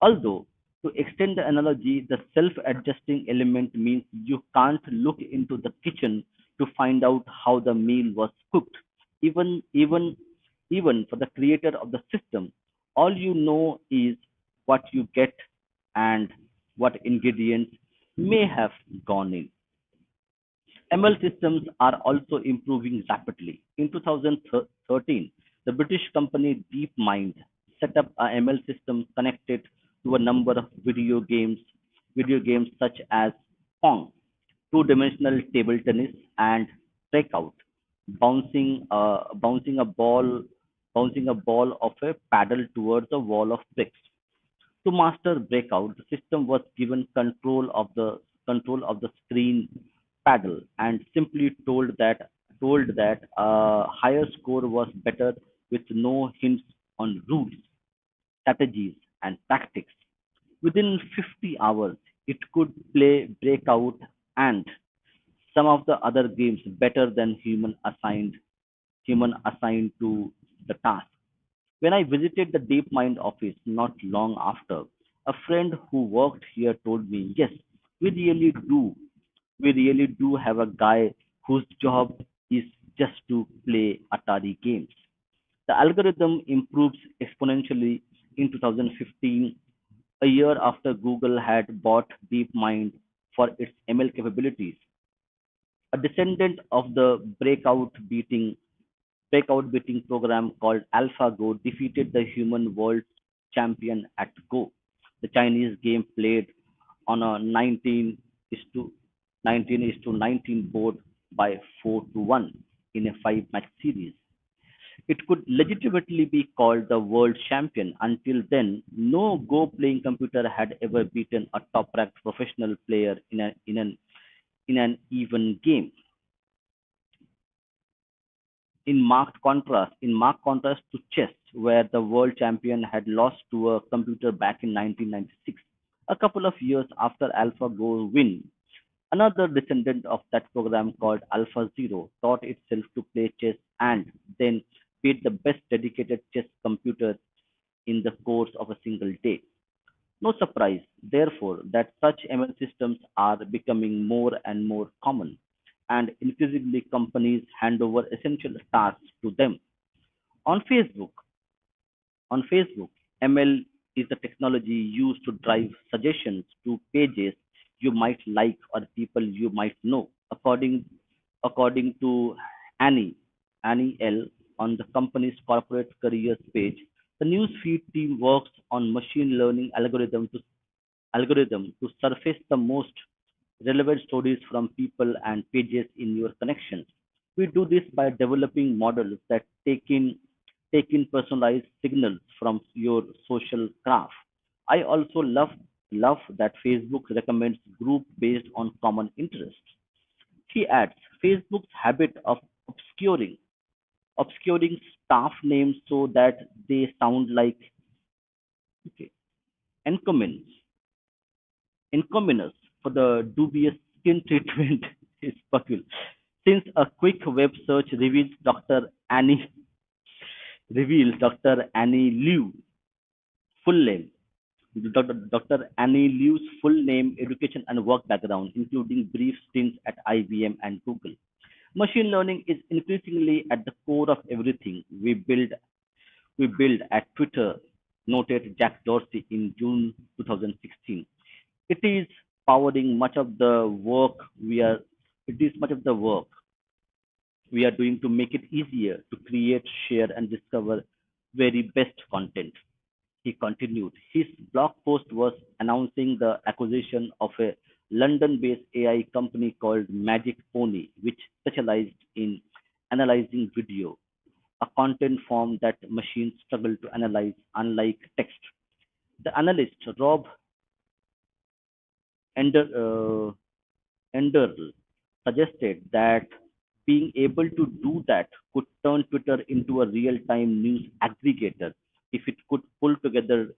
Although, to extend the analogy, the self-adjusting element means you can't look into the kitchen to find out how the meal was cooked. Even even even for the creator of the system, all you know is what you get and what ingredients may have gone in. ML systems are also improving rapidly. In 2013, the British company DeepMind set up a ML system connected to a number of video games such as Pong, two-dimensional table tennis, and Breakout, bouncing a ball of a paddle towards a wall of bricks. To master Breakout, the system was given control of the screen paddle and simply told that a higher score was better with no hints on rules, strategies, and tactics. Within 50 hours, it could play Breakout and some of the other games better than human assigned to the task. When I visited the DeepMind office not long after, A friend who worked here told me, yes, we really do. We really do have a guy whose job is just to play Atari games. The algorithm improves exponentially in 2015, a year after Google had bought DeepMind for its ML capabilities. A descendant of the breakout beating program called AlphaGo defeated the human world champion at Go. The Chinese game played on a 19 is to 19 board by 4 to 1 in a 5 match series. It could legitimately be called the world champion. Until then, no Go playing computer had ever beaten a top ranked professional player in an even game. In marked contrast to chess, where the world champion had lost to a computer back in 1996, a couple of years after AlphaGo win, another descendant of that program called AlphaZero taught itself to play chess and then beat the best dedicated chess computer in the course of a single day. No surprise, therefore, that such ML systems are becoming more and more common, and increasingly companies hand over essential tasks to them. On Facebook, on Facebook, ML is the technology used to drive suggestions to pages you might like or people you might know. According to Annie, Annie L. on the company's corporate careers page, the newsfeed team works on machine learning algorithm to surface the most relevant stories from people and pages in your connections. We do this by developing models that take in personalized signals from your social graph. I also love that Facebook recommends group based on common interests. He adds Facebook's habit of obscuring staff names so that they sound like okay, encomiums encomiums for the dubious skin treatment is peculiar. Since a quick web search reveals Dr. Annie Liu full name, Dr. Annie Liu's full name, education and work background, including brief stints at IBM and Google. Machine learning is increasingly at the core of everything we build at Twitter, noted Jack Dorsey in June 2016. It is powering much of the work we are it is much of the work we are doing to make it easier to create, share, and discover very best content. He continued. His blog post was announcing the acquisition of a London based AI company called Magic Pony, which specialized in analyzing video, a content form that machines struggle to analyze, unlike text. The analyst, Rob Ender, Enderle, suggested that being able to do that could turn Twitter into a real time news aggregator if it could pull together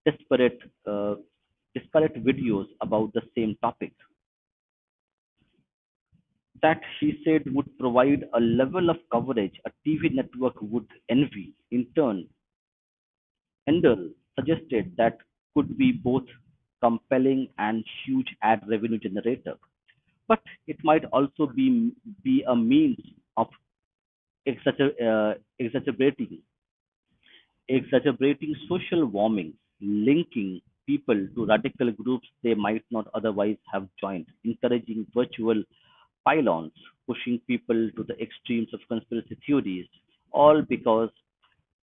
disparate, uh, disparate videos about the same topic. That he said would provide a level of coverage a TV network would envy. In turn, Endel suggested that could be both compelling and huge ad revenue generator, but it might also be a means of exacerbating social warming, linking people to radical groups they might not otherwise have joined, encouraging virtual pylons, pushing people to the extremes of conspiracy theories, all because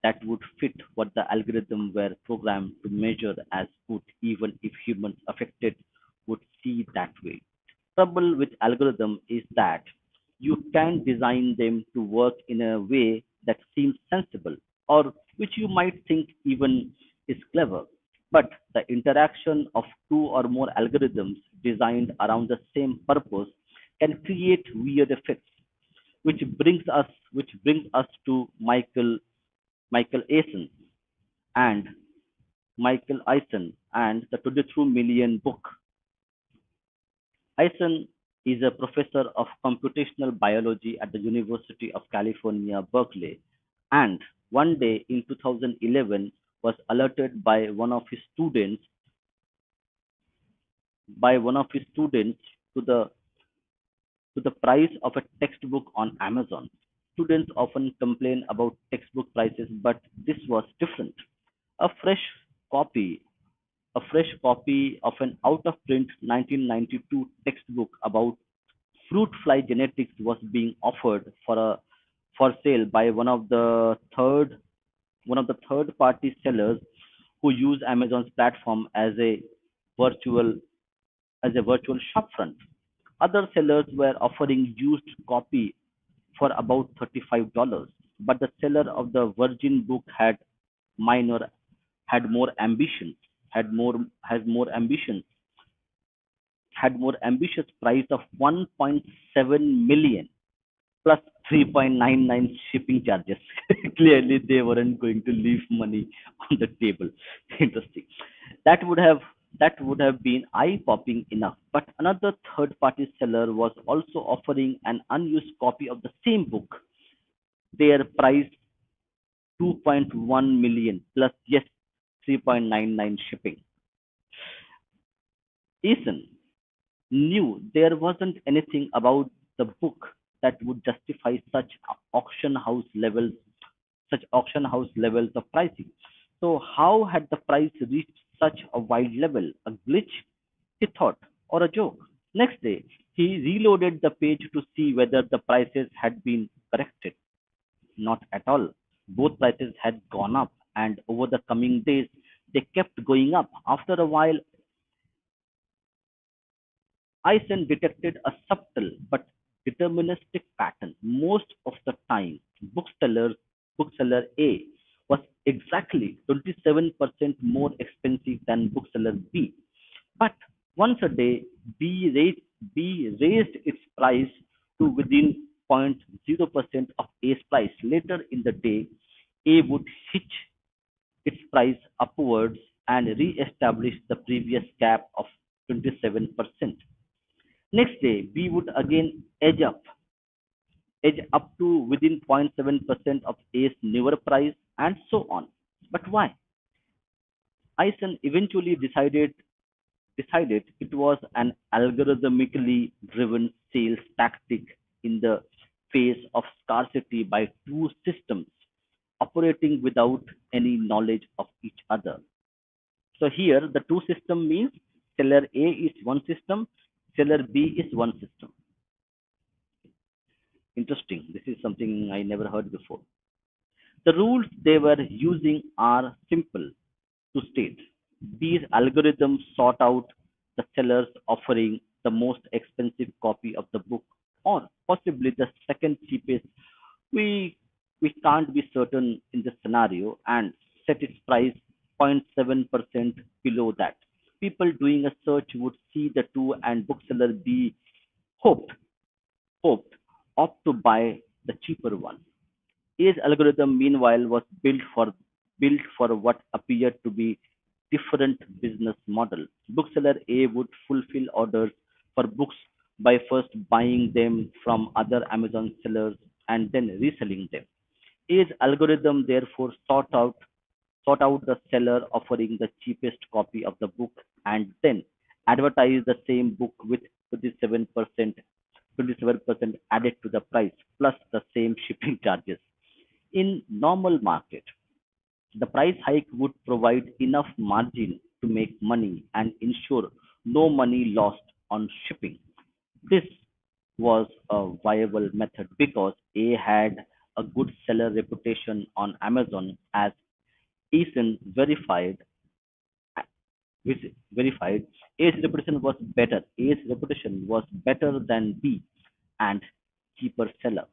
that would fit what the algorithm were programmed to measure as good, even if humans affected would see that way. Trouble with algorithm is that you can design them to work in a way that seems sensible or which you might think even is clever. But the interaction of two or more algorithms designed around the same purpose can create weird effects, which brings us to Michael Eisen and Michael Eisen and the 22 million book. Eisen is a professor of computational biology at the University of California, Berkeley, and one day in 2011 was alerted by one of his students by one of his students to the price of a textbook on Amazon. Students often complain about textbook prices, but this was different. A fresh copy, a fresh copy of an out-of-print 1992 textbook about fruit fly genetics was being offered for sale by one of the third party sellers who use Amazon's platform virtual virtual shopfront. Other sellers were offering used copy for about $35, but the seller of the virgin book minor had more ambition, had more has more ambition, had more ambitious price of 1.7 million plus 3.99 shipping charges. Clearly, they weren't going to leave money on the table. Interesting. That would have that would have been eye-popping enough. But another third-party seller was also offering an unused copy of the same book. Their price 2.1 million plus yes 3.99 shipping. Ethan knew there wasn't anything about the book that would justify auction house levels of pricing. So how had the price reached such a wide level? A glitch, he thought, or a joke? Next day, he reloaded the page to see whether the prices had been corrected. Not at all. Both prices had gone up, and over the coming days, they kept going up. After a while, Eisen detected a subtle but deterministic pattern. Most of the time, bookseller A was exactly 27% more expensive than bookseller B. But once a day, B raised its price to within 0.0% of A's price. Later in the day, A would hitch its price upwards and re-establish the previous gap of 27%. Next day, B would again edge up to within 0.7% of A's newer price, and so on. But why? Eisen eventually decided it was an algorithmically driven sales tactic in the face of scarcity by two systems operating without any knowledge of each other. So here the two system means seller A is one system, seller B is one system. Interesting. This is something I never heard before. The rules they were using are simple to state. These algorithms sort out the sellers offering the most expensive copy of the book or possibly the second cheapest. We we can't be certain in this scenario and set its price 0.7% below that. People doing a search would see the two and bookseller B hoped hoped opt to buy the cheaper one. His algorithm, meanwhile, was built for what appeared to be different business model. Bookseller A would fulfill orders for books by first buying them from other Amazon sellers and then reselling them. His algorithm therefore sought out the seller offering the cheapest copy of the book and then advertise the same book with 27% added to the price plus the same shipping charges. In normal market, the price hike would provide enough margin to make money and ensure no money lost on shipping. This was a viable method because A had a good seller reputation on Amazon as Eason verified A's reputation was better. A's reputation was better than B and cheaper seller.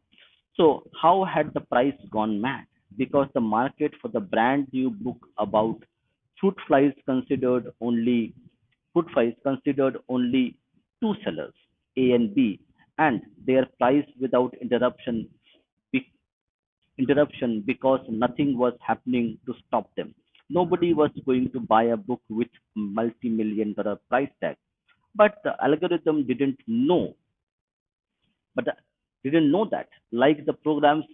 So how had the price gone mad? Because the market for the brand new book about fruit flies considered only two sellers, A and B, and their price without interruption because nothing was happening to stop them. Nobody was going to buy a book with multi-million dollar price tag. But the algorithm but didn't know that. Like the programs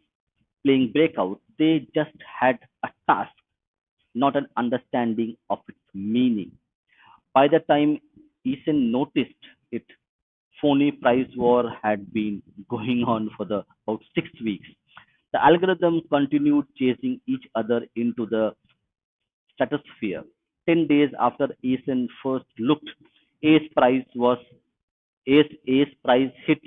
playing Breakout, they just had a task, not an understanding of its meaning. By the time Eason noticed it. Phony price war had been going on for the about 6 weeks. The algorithm continued chasing each other into the stratosphere. 10 days after Eason first looked, Ace price was Ace price hit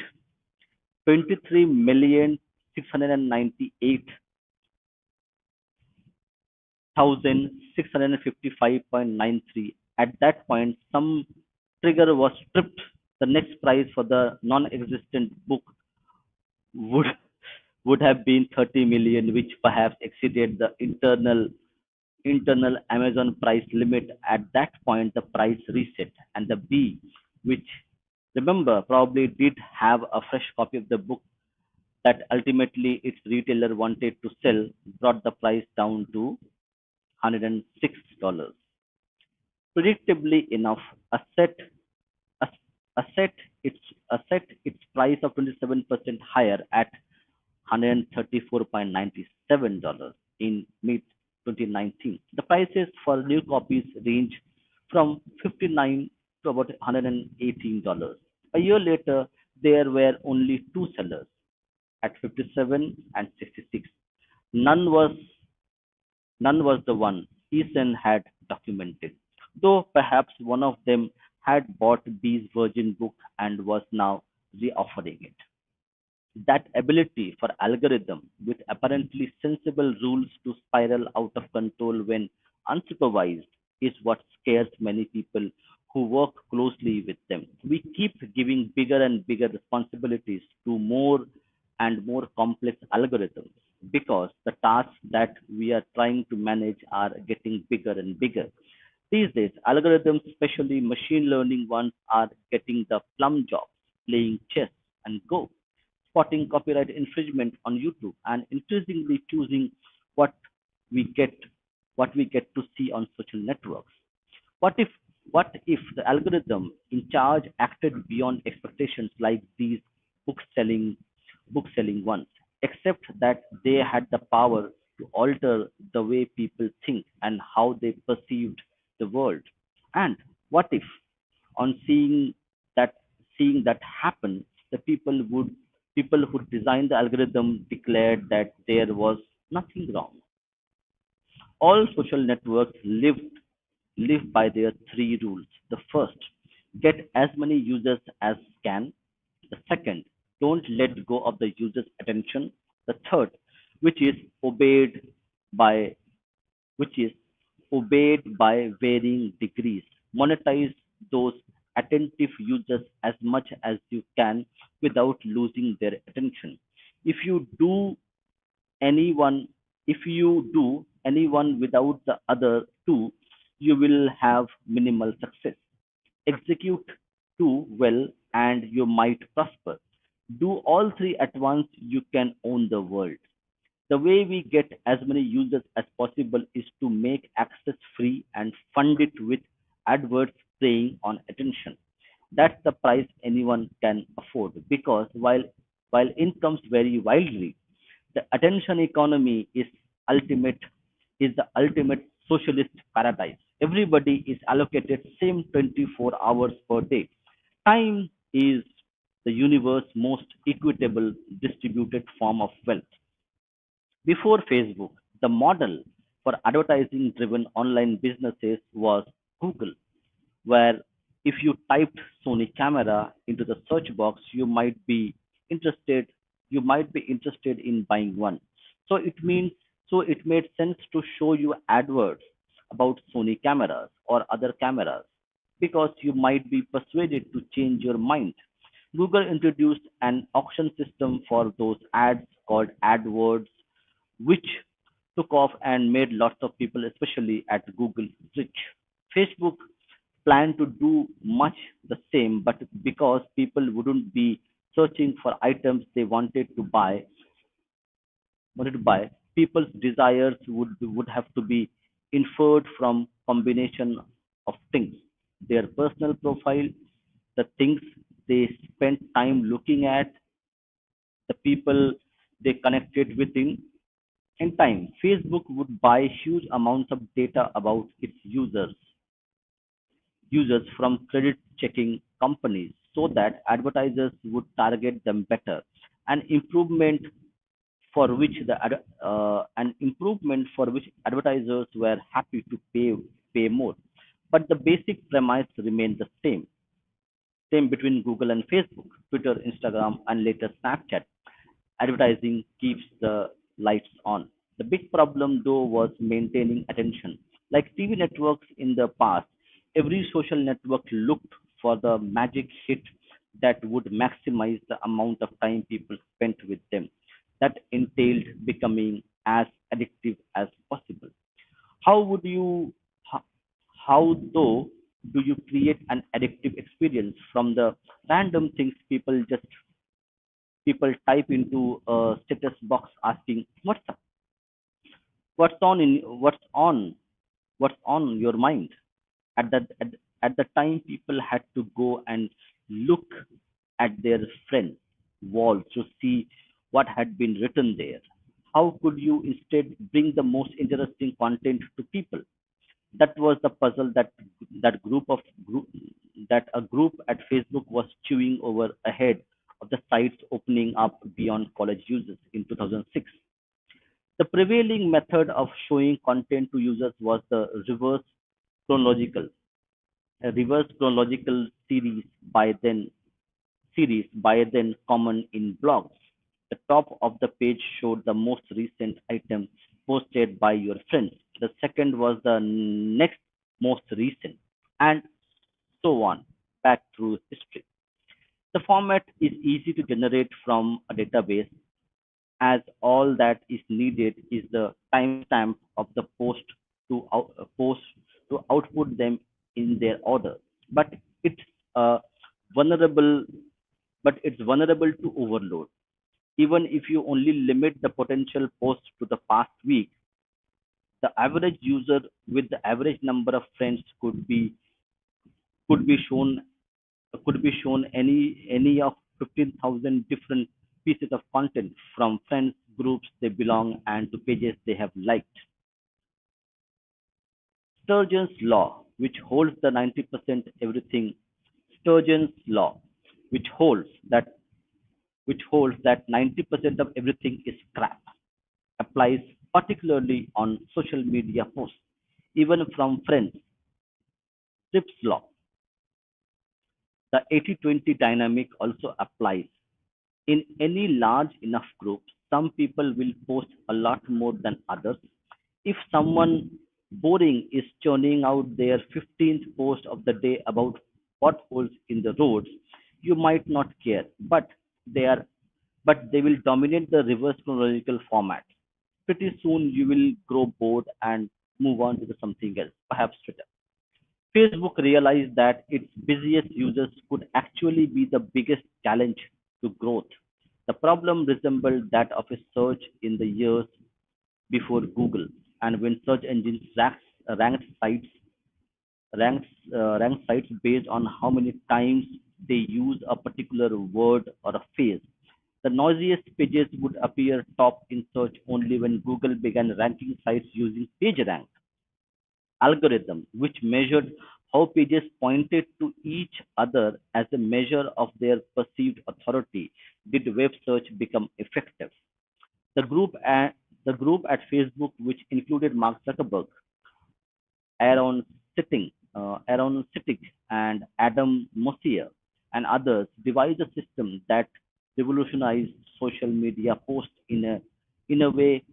23,698,655.93. At that point, some trigger was tripped. The next price for the non-existent book would would have been 30 million, which perhaps exceeded the internal Amazon price limit. At that point, the price reset, and the B, which remember probably did have a fresh copy of the book that ultimately its retailer wanted to sell, brought the price down to $106. Predictably enough, a, a set its a set its price of 27% higher at $134.97 in mid 2019. The prices for new copies range from 59 to about $118. A year later, there were only two sellers at 57 and 66. None was none was the one Eason had documented, though perhaps one of them had bought B's virgin book and was now reoffering it. That ability for algorithm with apparently sensible rules to spiral out of control when unsupervised is what scares many people who work closely with them. We keep giving bigger and bigger responsibilities to more and more complex algorithms because the tasks that we are trying to manage are getting bigger and bigger. These days, algorithms, especially machine learning ones, are getting the plum jobs, playing chess and Go, spotting copyright infringement on YouTube, and increasingly choosing what we get what we get to see on social networks. What if what if the algorithm in charge acted beyond expectations like these book selling book selling ones, except that they had the power to alter the way people think and how they perceived the world? And what if on that seeing that happen, the people who designed the algorithm declared that there was nothing wrong. All social networks live by their three rules. The first, get as many users as can. The second, don't let go of the user's attention. The third, which is obeyed by which is obeyed by varying degrees. Monetize those attentive users as much as you can without losing their attention. If you do anyone if you do anyone without the other two, you will have minimal success. Execute two well and you might prosper. Do all three at once, you can own the world. The way we get as many users as possible is to make access free and fund it with adverts preying on attention. That's the price anyone can afford because while incomes vary wildly, the attention economy ultimate is the ultimate socialist paradise. Everybody is allocated same 24 hours per day. Time is the universe's most equitable distributed form of wealth. Before Facebook, the model for advertising driven online businesses was Google, where if you typed Sony camera into the search box, interested you might be interested in buying one. So it made sense to show you adverts about Sony cameras or other cameras because you might be persuaded to change your mind. Google introduced an auction system for those ads called AdWords, which took off and made lots of people, especially at Google, rich. Facebook planned to do much the same, but because people wouldn't be searching for items they wanted to buy, people's desires would have to be inferred from combination of things: their personal profile, the things they spent time looking at, the people they connected with in time. Facebook would buy huge amounts of data about its users users from credit checking companies so that advertisers would target them better. An improvement an improvement for which advertisers were happy to pay more. But the basic premise remained the same between Google and Facebook, Twitter, Instagram, and later Snapchat. Advertising keeps the lights on. The big problem, though, was maintaining attention. Like TV networks in the past, every social network looked for the magic hit that would maximize the amount of time people spent with them. That entailed becoming as addictive as possible. How would you, how, how though, do you create an addictive experience from the random things people type into a status box asking what's on in what's on your mind at the time people had to go and look at their friends wall to see what had been written there. How could you instead bring the most interesting content to people? That was the puzzle that group of group that a group at Facebook was chewing over ahead of the sites opening up beyond college users in 2006. The prevailing method of showing content to users was the chronological, reverse chronological series by then common in blogs. The top of the page showed the most recent item posted by your friends. The second was the next most recent, and so on, back through history. The format is easy to generate from a database, as all that is needed is the timestamp of the post to output them in their order. But it's uh, vulnerable, it's vulnerable to overload. Even if you only limit the potential posts to the past week, the average user with the average number of friends could be shown any of 15,000 different pieces of content from friends, groups they belong, and to pages they have liked. Sturgeon's law, which holds the 90% everything, Sturgeon's law, which holds that 90% of everything is crap, applies particularly on social media posts, even from friends. Zipf's law, the 80-20 dynamic also applies. In any large enough group, some people will post a lot more than others. If someone boring is churning out their 15th post of the day about potholes in the roads, you might not care, they are but they will dominate the reverse chronological format. Pretty soon you will grow bored and move on to the something else, perhaps Twitter. Facebook realized that its busiest users could actually be the biggest challenge to growth. The problem resembled that of a search in the years before Google, and when search engines ranked sites ranked sites based on how many times they use a particular word or a phrase. The noisiest pages would appear top in search only when Google began ranking sites using PageRank algorithm, which measured how pages pointed to each other as a measure of their perceived authority. Did web search become effective? The group at the group at Facebook, which included Mark Zuckerberg, Aaron Sittig, and Adam Mosseri, and others, devised a system that revolutionized social media posts in a way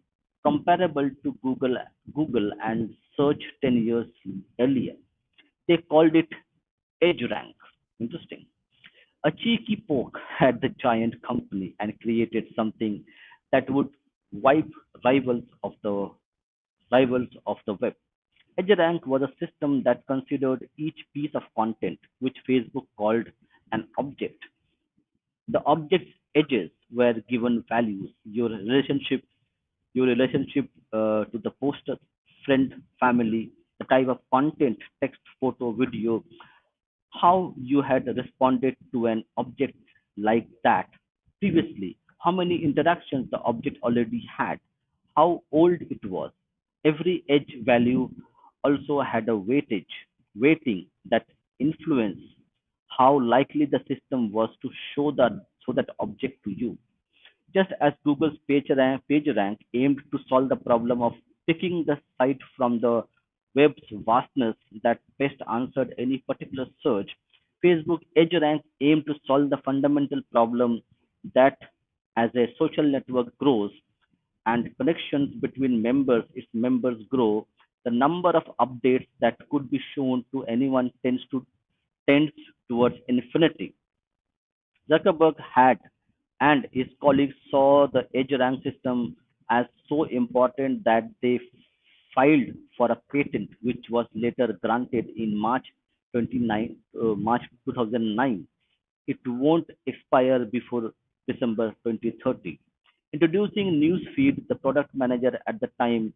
comparable to Google and search 10 years earlier. They called it EdgeRank. Interesting. A cheeky poke at the giant company and created something that would wipe rivals of the rivals of the web. EdgeRank was a system that considered each piece of content, which Facebook called an object. The object's edges were given values, your relationship to the poster, friend, family, the type of content, text, photo, video, how you had responded to an object like that previously, how many interactions the object already had, how old it was. Every edge value also had a weighting that influence how likely the system was to show that object to you. Just as Google's PageRank aimed to solve the problem of picking the site from the web's vastness that best answered any particular search, Facebook EdgeRank aimed to solve the fundamental problem that as a social network grows and connections between its members grow, the number of updates that could be shown to anyone tends towards infinity. Zuckerberg had and his colleagues saw the edge rank system as so important that they filed for a patent, which was later granted in March 2009. It won't expire before December 2030. Introducing Newsfeed, the product manager at the time,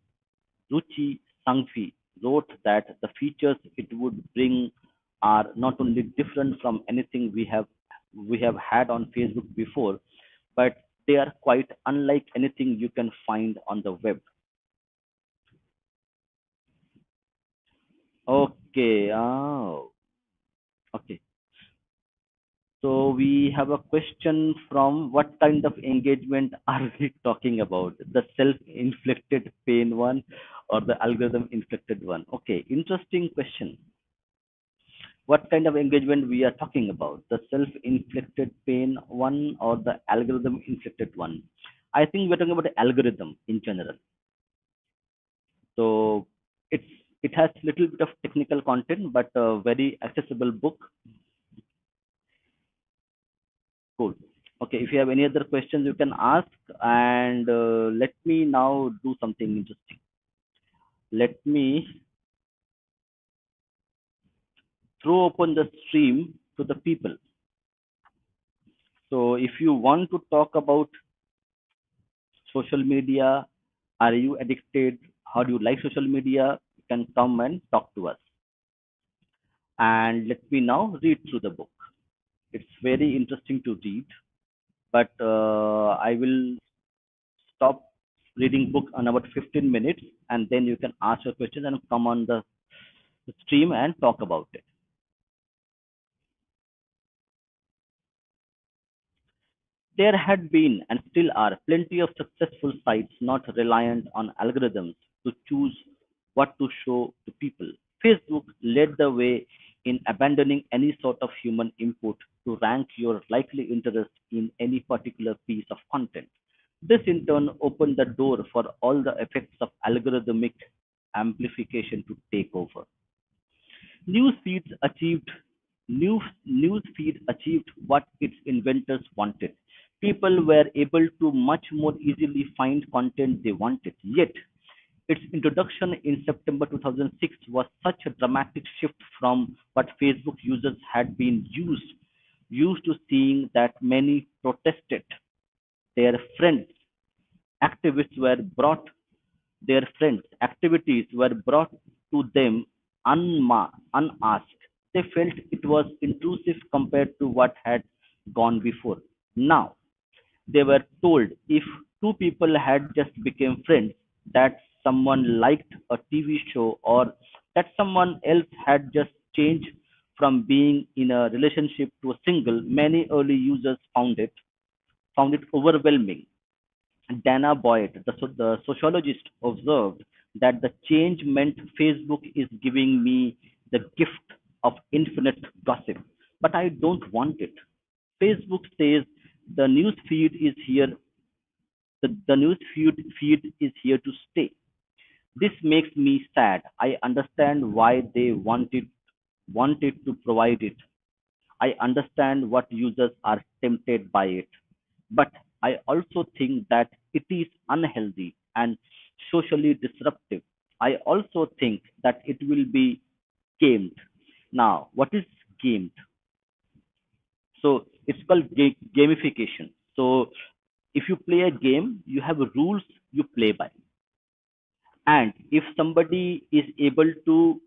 Ruchi Sangfi, wrote that the features it would bring are not only different from anything we have had on Facebook before, but they are quite unlike anything you can find on the web. Okay. Oh, okay. So we have a question from what kind of engagement are we talking about? The self-inflicted pain one or the algorithm-inflicted one? Okay, interesting question. What kind of engagement we are talking about? The self-inflicted pain one or the algorithm-inflicted one? I think we're talking about the algorithm in general. So it's it has little bit of technical content, but a very accessible book. Cool. Okay, if you have any other questions, you can ask. And let me now do something interesting. Let me throw open the stream to the people. So if you want to talk about social media, are you addicted? How do you like social media? You can come and talk to us. And let me now read through the book. It's very interesting to read, but I will stop reading book in about 15 minutes, and then you can ask your questions and come on the stream and talk about it. There had been and still are plenty of successful sites not reliant on algorithms to choose what to show to people. Facebook led the way in abandoning any sort of human input to rank your likely interest in any particular piece of content. This in turn opened the door for all the effects of algorithmic amplification to take over. Newsfeeds achieved Newsfeed achieved what its inventors wanted. People were able to much more easily find content they wanted. Yet, its introduction in September 2006 was such a dramatic shift from what Facebook users had been used to seeing that many protested. Their friends activists were brought their friends' activities were brought to them unasked. They felt it was intrusive compared to what had gone before. Now, they were told if two people had just become friends, that someone liked a TV show or that someone else had just changed from being in a relationship to a single, many early users found it overwhelming. Dana Boyd, the sociologist, observed that the change meant Facebook is giving me the gift of infinite gossip, but I don't want it. Facebook says the news feed is here. The news feed is here to stay. This makes me sad. I understand why they wanted to provide it. I understand what users are tempted by it. But I also think that it is unhealthy and socially disruptive. I also think that it will be gamed. Now, what is gamed? So it's called gamification. So if you play a game, you have rules you play by. And if somebody is able to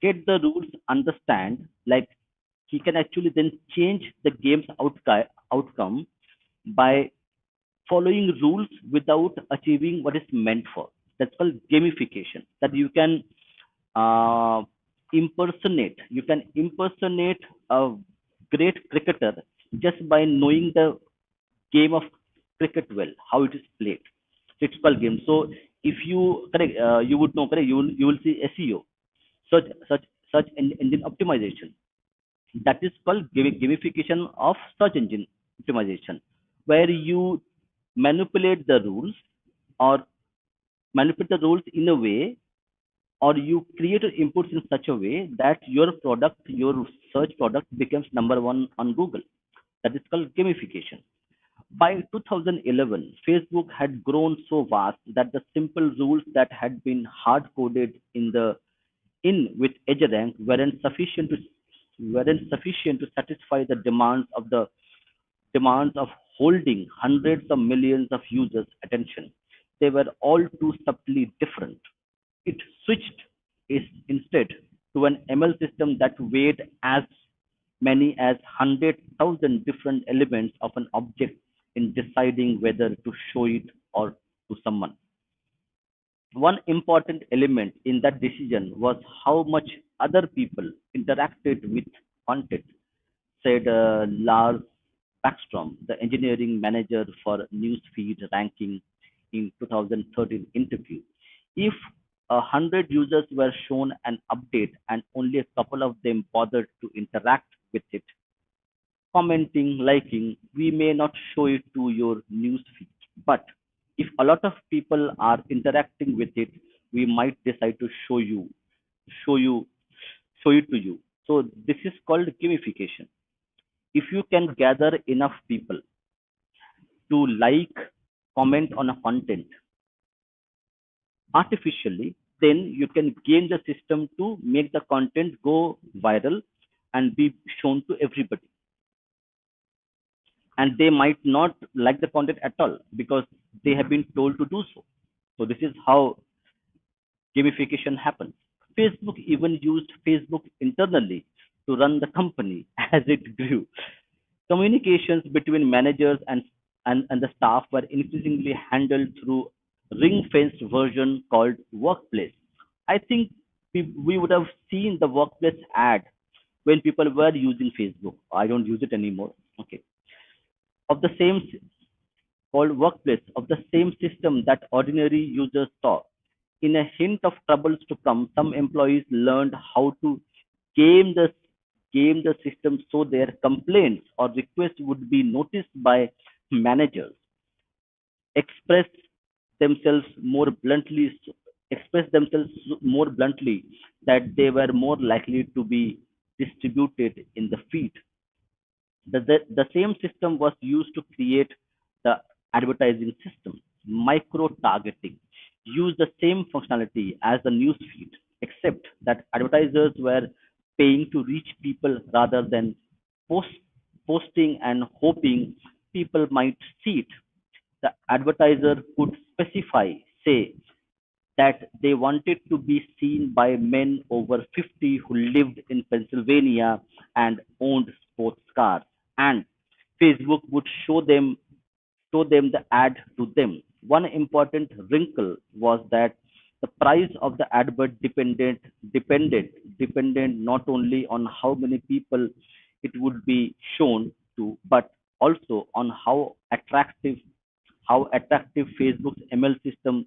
get the rules, understand, like he can actually then change the game's outcome by following rules without achieving what is meant for. That's called gamification. That you can uh, impersonate a great cricketer just by knowing the game of cricket well, how it is played. It's called game. So if you correct, you would know correct. You will see SEO, search search search engine optimization. That is called gamification of search engine optimization, where you manipulate the rules or manipulate the rules in a way, or you create inputs in such a way that your search product becomes number one on Google. That is called gamification. By 2011, Facebook had grown so vast that the simple rules that had been hard coded in with EdgeRank weren't sufficient to satisfy the demands of holding hundreds of millions of users' attention. They were all too subtly different. It switched instead to an ML system that weighed as many as 100,000 different elements of an object in deciding whether to show it or to someone. One important element in that decision was how much other people interacted with content, said Lars Backstrom, the engineering manager for newsfeed ranking in 2013 interview. If 100 users were shown an update and only a couple of them bothered to interact with it, commenting, liking, we may not show it to your newsfeed. But if a lot of people are interacting with it, we might decide to show you, show it to you. So this is called gamification. If you can gather enough people to like, comment on a content artificially, then you can game the system to make the content go viral and be shown to everybody. And they might not like the content at all because they have been told to do so. So this is how gamification happens. Facebook even used Facebook internally to run the company as it grew. Communications between managers and the staff were increasingly handled through ring-fenced version called Workplace. I think we would have seen the Workplace ad when people were using Facebook. I don't use it anymore. Okay. Of the same called Workplace of the same system that ordinary users saw. In a hint of troubles to come, some employees learned how to game the game the system so their complaints or requests would be noticed by managers, express themselves more bluntly express themselves more bluntly that they were more likely to be distributed in the feed. The same system was used to create the advertising system. Micro targeting used the same functionality as the news feed, except that advertisers were paying to reach people rather than post, posting and hoping people might see it. The advertiser could specify, say, that they wanted to be seen by men over 50 who lived in Pennsylvania and owned sports cars, and Facebook would show them the ad to them. One important wrinkle was that the price of the advert depended not only on how many people it would be shown to, but also on how attractive Facebook's ML system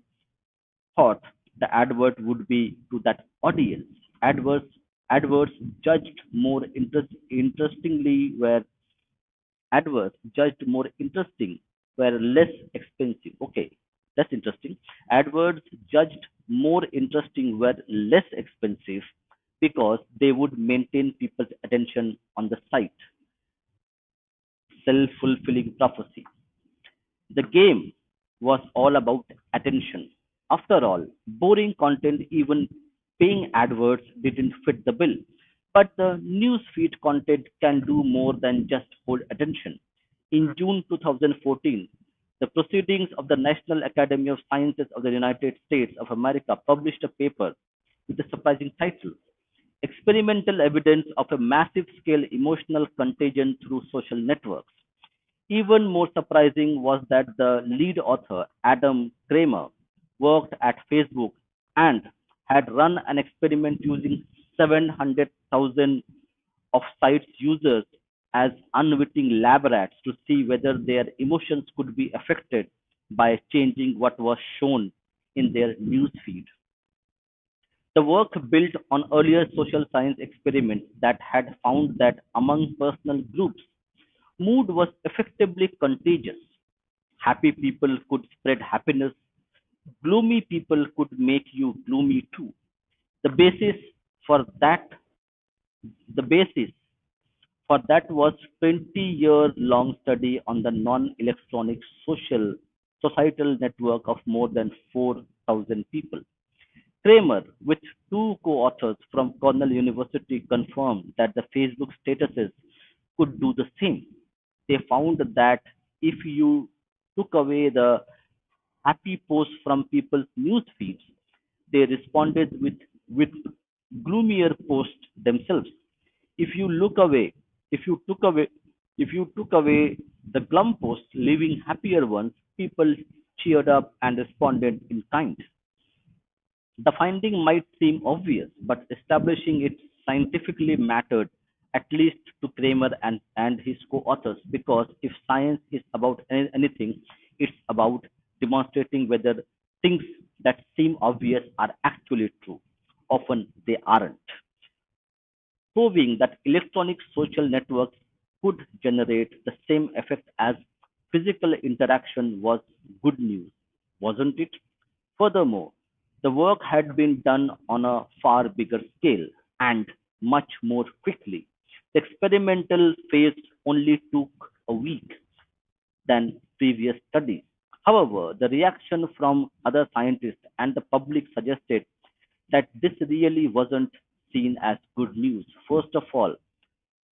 thought the advert would be to that audience. Adverts adverts judged more interestingly were adverts judged more interesting were less expensive. Okay, that's interesting. Adverts judged more interesting were less expensive because they would maintain people's attention on the site. Self-fulfilling prophecy. The game was all about attention. After all, boring content, even paying adverts, didn't fit the bill. But the newsfeed content can do more than just hold attention. In June 2014, the Proceedings of the National Academy of Sciences of the United States of America published a paper with a surprising title: Experimental Evidence of a Massive Scale Emotional Contagion Through Social Networks. Even more surprising was that the lead author, Adam Kramer, worked at Facebook and had run an experiment using 700,000 of sites users as unwitting lab rats to see whether their emotions could be affected by changing what was shown in their news feed. The work built on earlier social science experiments that had found that among personal groups, mood was effectively contagious. Happy people could spread happiness, gloomy people could make you gloomy too. The basis for that the basis for that was 20-year-long study on the non-electronic societal network of more than 4,000 people. Kramer, with two co-authors from Cornell University, confirmed that the Facebook statuses could do the same. They found that if you took away the happy posts from people's news feeds, they responded with gloomier posts themselves. If you look away, if you took away, if you took away the glum posts, leaving happier ones, people cheered up and responded in kind. The finding might seem obvious, but establishing it scientifically mattered, at least to Kramer and his co-authors, because if science is about anything, it's about demonstrating whether things that seem obvious are actually true. Often they aren't. Proving that electronic social networks could generate the same effect as physical interaction was good news, wasn't it? Furthermore, the work had been done on a far bigger scale and much more quickly. The experimental phase only took a week than previous studies. However, the reaction from other scientists and the public suggested that this really wasn't seen as good news.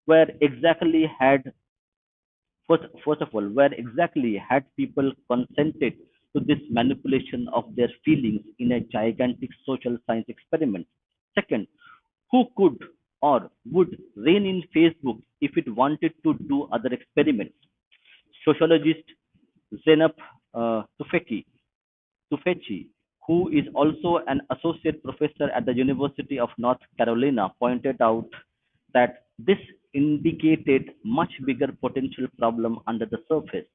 Where exactly had first of all, where exactly had people consented to this manipulation of their feelings in a gigantic social science experiment? Second, who could or would rein in Facebook if it wanted to do other experiments? Sociologist Zeynep Tufekci, who is also an associate professor at the University of North Carolina, pointed out that this indicated much bigger potential problem under the surface.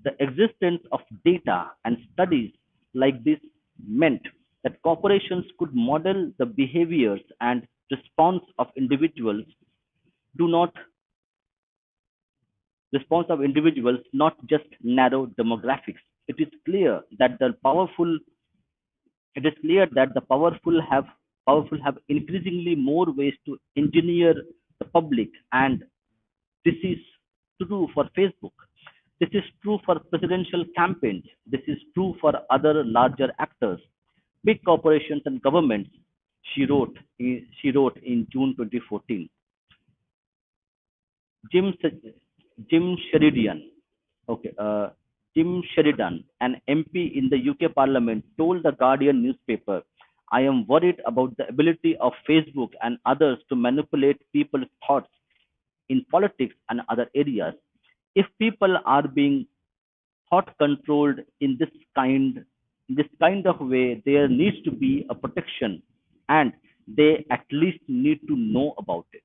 The existence of data and studies like this meant that corporations could model the behaviors and response of individuals, do not not just narrow demographics. It is clear that the powerful have increasingly more ways to engineer the public, and this is true for Facebook. This is true for presidential campaigns. This is true for other larger actors, big corporations and governments. She wrote in June 2014. Jim Jim Sheridan, okay, Jim Sheridan, an MP in the UK Parliament, told the Guardian newspaper, "I am worried about the ability of Facebook and others to manipulate people's thoughts in politics and other areas. If people are being thought controlled this kind of way, there needs to be a protection, and they at least need to know about it."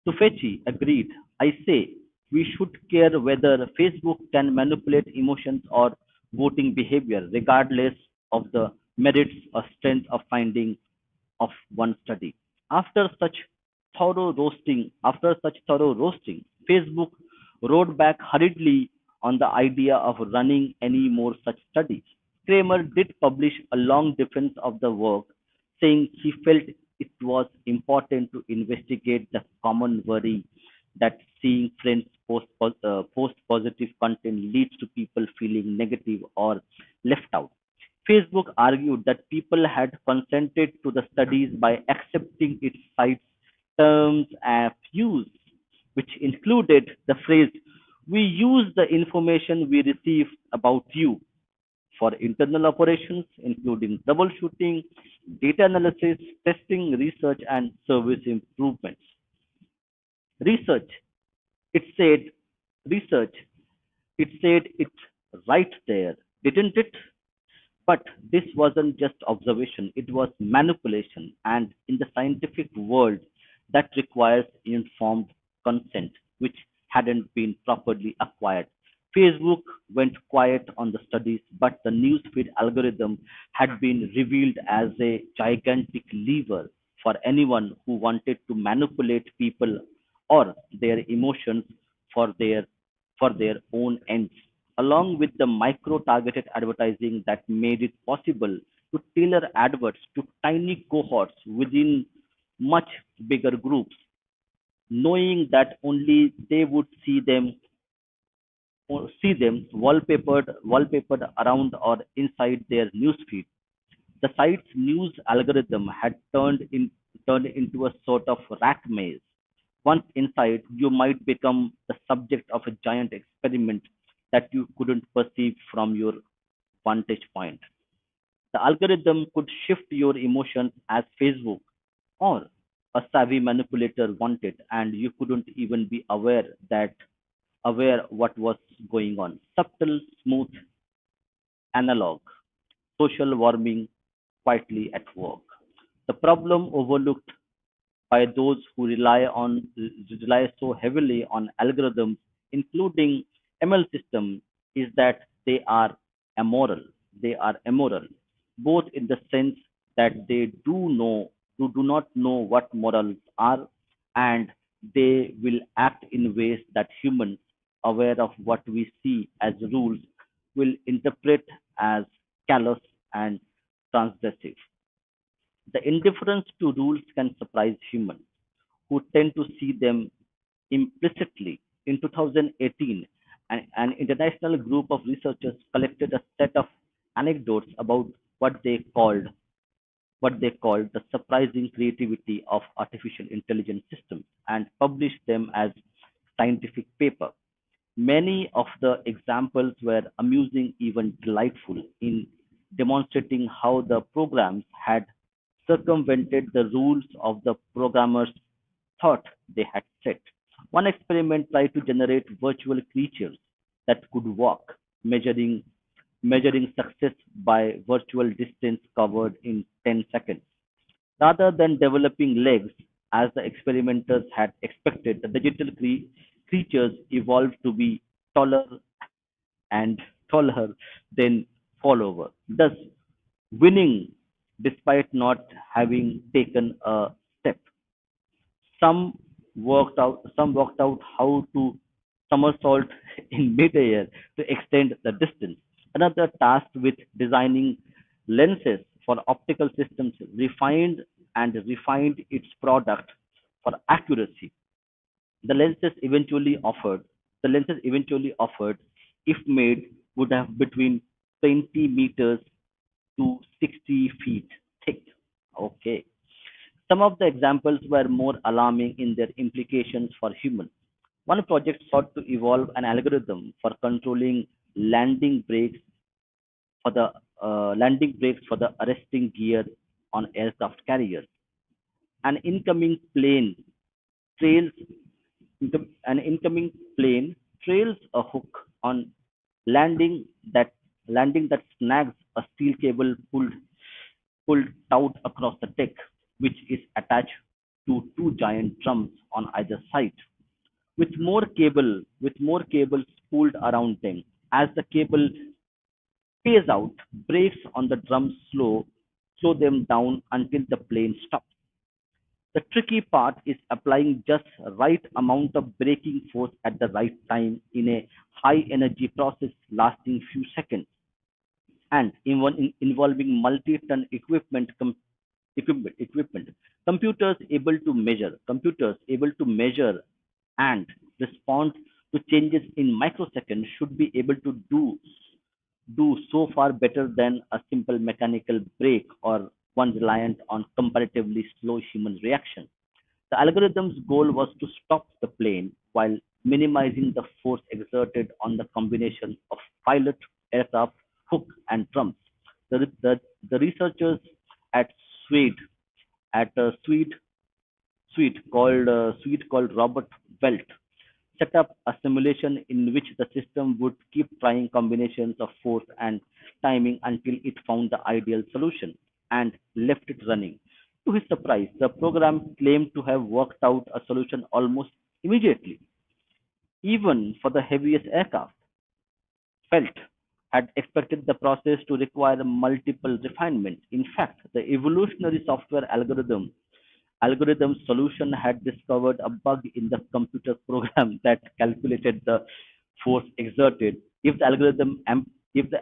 Tufekci agreed. "I say we should care whether Facebook can manipulate emotions or voting behavior, regardless of the merits or strength of finding of one study." After such thorough roasting, Facebook rode back hurriedly on the idea of running any more such studies. Kramer did publish a long defense of the work, saying he felt it was important to investigate the common worry that seeing friends post positive content leads to people feeling negative or left out. Facebook argued that people had consented to the studies by accepting its site's terms of use, which included the phrase, "We use the information we receive about you for internal operations, including troubleshooting, data analysis, testing, research, and service improvements." Research, it said, research, it said it right there, didn't it? But this wasn't just observation, it was manipulation. And in the scientific world, that requires informed consent, which hadn't been properly acquired. Facebook went quiet on the studies, but the newsfeed algorithm had been revealed as a gigantic lever for anyone who wanted to manipulate people or their emotions for their for their own ends, along with the micro targeted advertising that made it possible to tailor adverts to tiny cohorts within much bigger groups, knowing that only they would see them wallpapered around or inside their newsfeed. The site's news algorithm had turned into a sort of rat maze. Once inside, you might become the subject of a giant experiment that you couldn't perceive from your vantage point. The algorithm could shift your emotions as Facebook or a savvy manipulator wanted, and you couldn't even be aware what was going on. Subtle, smooth, analog, social warming quietly at work. The problem overlooked by those who rely so heavily on algorithms, including ML systems, is that they are immoral. They are immoral, both in the sense that they do not know what morals are, and they will act in ways that humans, aware of what we see as rules, will interpret as callous and transgressive. The indifference to rules can surprise humans who tend to see them implicitly. In 2018, an international group of researchers collected a set of anecdotes about what they called the surprising creativity of artificial intelligence systems and published them as scientific paper. Many of the examples were amusing, even delightful, in demonstrating how the programs had circumvented the rules of the programmers thought they had set. One experiment tried to generate virtual creatures that could walk, measuring success by virtual distance covered in 10 seconds. Rather than developing legs, as the experimenters had expected, the digital creatures evolved to be taller and taller than fall over, thus winning despite not having taken a step. Some worked out how to somersault in midair to extend the distance. Another tasked with designing lenses for optical systems refined its product for accuracy. The lenses eventually offered, if made, would have between 20 meters to 60 feet thick. Okay. Some of the examples were more alarming in their implications for humans. One project sought to evolve an algorithm for controlling landing brakes landing brakes for the arresting gear on aircraft carriers. An incoming plane trails an incoming plane trails a hook on landing that landing that snags a steel cable pulled out across the deck, which is attached to two giant drums on either side, with more cables spooled around them. As the cable pays out, brakes on the drums slow them down until the plane stops. The tricky part is applying just right amount of braking force at the right time in a high energy process lasting few seconds and involving multi-ton equipment. Computers able to measure and respond to changes in microseconds should be able to do so far better than a simple mechanical brake or one reliant on comparatively slow human reaction. The algorithm's goal was to stop the plane while minimizing the force exerted on the combination of pilot, aircraft, hook, and drums. The researchers at Swede at a suite called Robert Welt set up a simulation in which the system would keep trying combinations of force and timing until it found the ideal solution and left it running. To his surprise, the program claimed to have worked out a solution almost immediately, even for the heaviest aircraft. Felt had expected the process to require multiple refinements. In fact, the evolutionary software algorithm solution had discovered a bug in the computer program that calculated the force exerted if the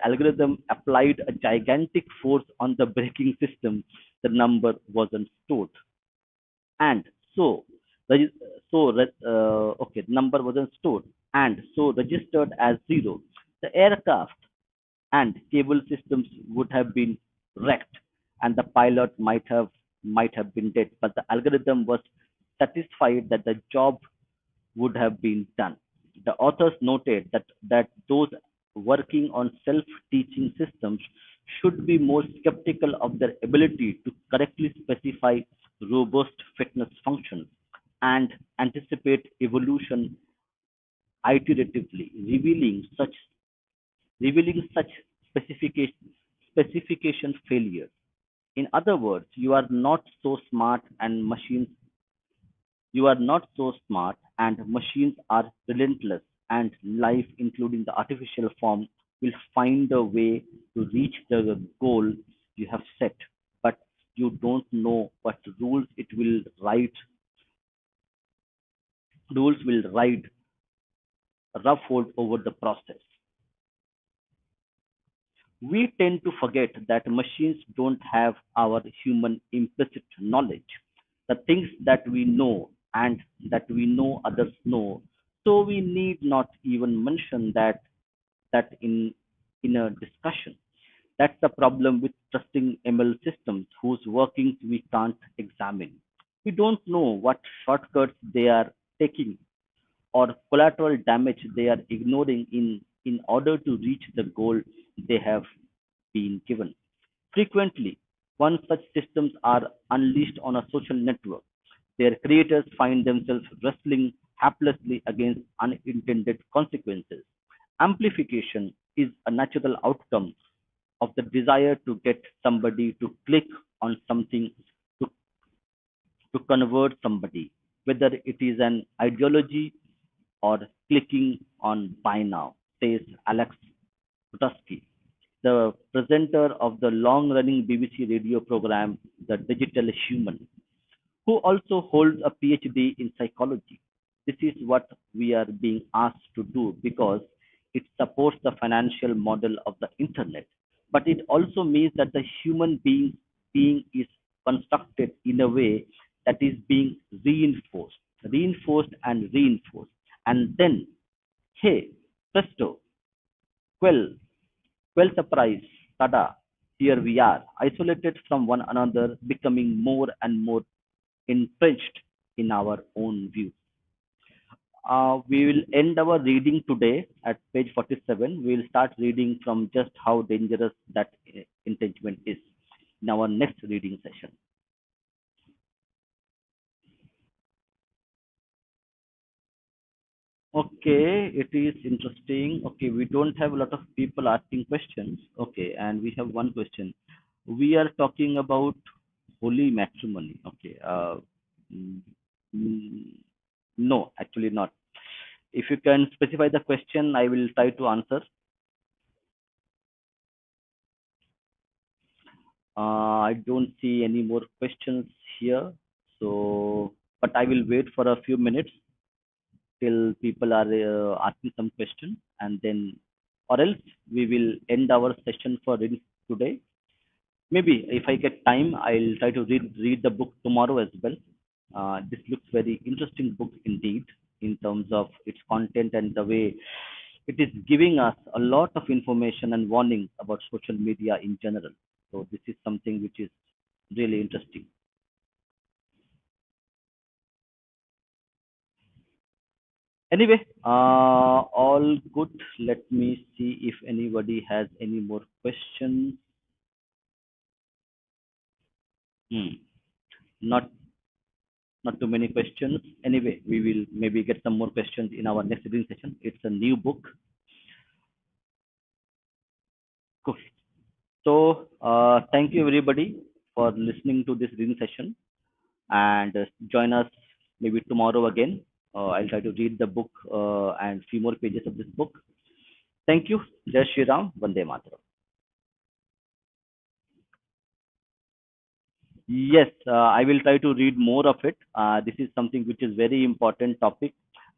algorithm applied a gigantic force on the braking system. The number wasn't stored, and so regi- okay, number wasn't stored and so registered as zero. The aircraft and cable systems would have been wrecked, and the pilot might have been dead, but the algorithm was satisfied that the job would have been done. The authors noted that those working on self-teaching systems should be more skeptical of their ability to correctly specify robust fitness functions and anticipate evolution iteratively, revealing such specification failures. In other words, you are not so smart and machines are relentless, and life, including the artificial form, will find a way to reach the goal you have set, but you don't know what rules will ride roughhold over the process. We tend to forget that machines don't have our human implicit knowledge, the things that we know and that we know others know. So we need not even mention that in a discussion. That's the problem with trusting ML systems whose workings we can't examine. We don't know what shortcuts they are taking or collateral damage they are ignoring in order to reach the goal they have been given. Frequently, once such systems are unleashed on a social network, their creators find themselves wrestling helplessly against unintended consequences. Amplification is a natural outcome of the desire to get somebody to click on something, to, to convert somebody, whether it is an ideology or clicking on buy now, says Alex Putowski, the presenter of the long running BBC radio program, The Digital Human, who also holds a PhD in psychology. This is what we are being asked to do because it supports the financial model of the internet. But it also means that the being is constructed in a way that is being reinforced. And then, hey, presto, quell, quell surprise, tada, here we are, isolated from one another, becoming more and more entrenched in our own view. We will end our reading today at page 47. We will start reading from just how dangerous that entrenchment is in our next reading session. Okay, it is interesting. Okay, we don't have a lot of people asking questions. Okay, and we have one question. We are talking about holy matrimony. Okay. Mm, mm, no, actually not. If you can specify the question, I will try to answer. I don't see any more questions here. So, but I will wait for a few minutes till people are asking some question, and then, or else we will end our session for reading today. Maybe if I get time, I'll try to read the book tomorrow as well. This looks very interesting book indeed in terms of its content and the way it is giving us a lot of information and warnings about social media in general. So this is something which is really interesting. Anyway, all good. Let me see if anybody has any more questions. Hmm. Not Not too many questions. Anyway, we will maybe get some more questions in our next reading session. It's a new book. Cool. So, thank you everybody for listening to this reading session, and join us maybe tomorrow again. I'll try to read the book and few more pages of this book. Thank you. Jai Shri Ram. Vande Mataram. Yes, I will try to read more of it. This is something which is very important topic.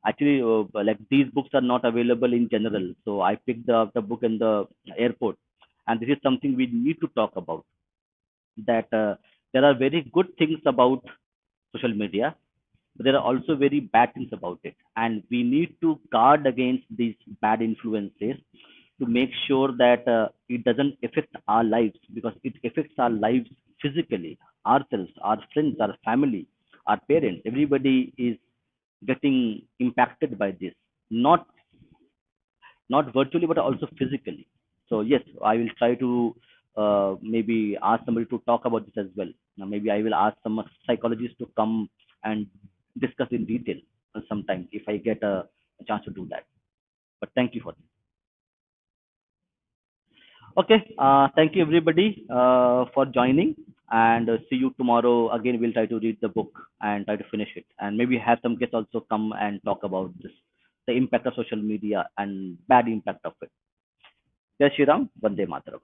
Actually, like these books are not available in general, so I picked the book in the airport, and this is something we need to talk about. That there are very good things about social media, but there are also very bad things about it, and we need to guard against these bad influences to make sure that it doesn't affect our lives, because it affects our lives physically, ourselves, our friends, our family, our parents. Everybody is getting impacted by this, not not virtually but also physically. So yes, I will try to maybe ask somebody to talk about this as well. Now maybe I will ask some psychologists to come and discuss in detail sometime if I get a chance to do that. But thank you for this. Okay, thank you everybody for joining, and see you tomorrow again. We'll try to read the book and try to finish it, and maybe have some guests also come and talk about this, the impact of social media and bad impact of it. Jai Shri Ram, Vande Mataram.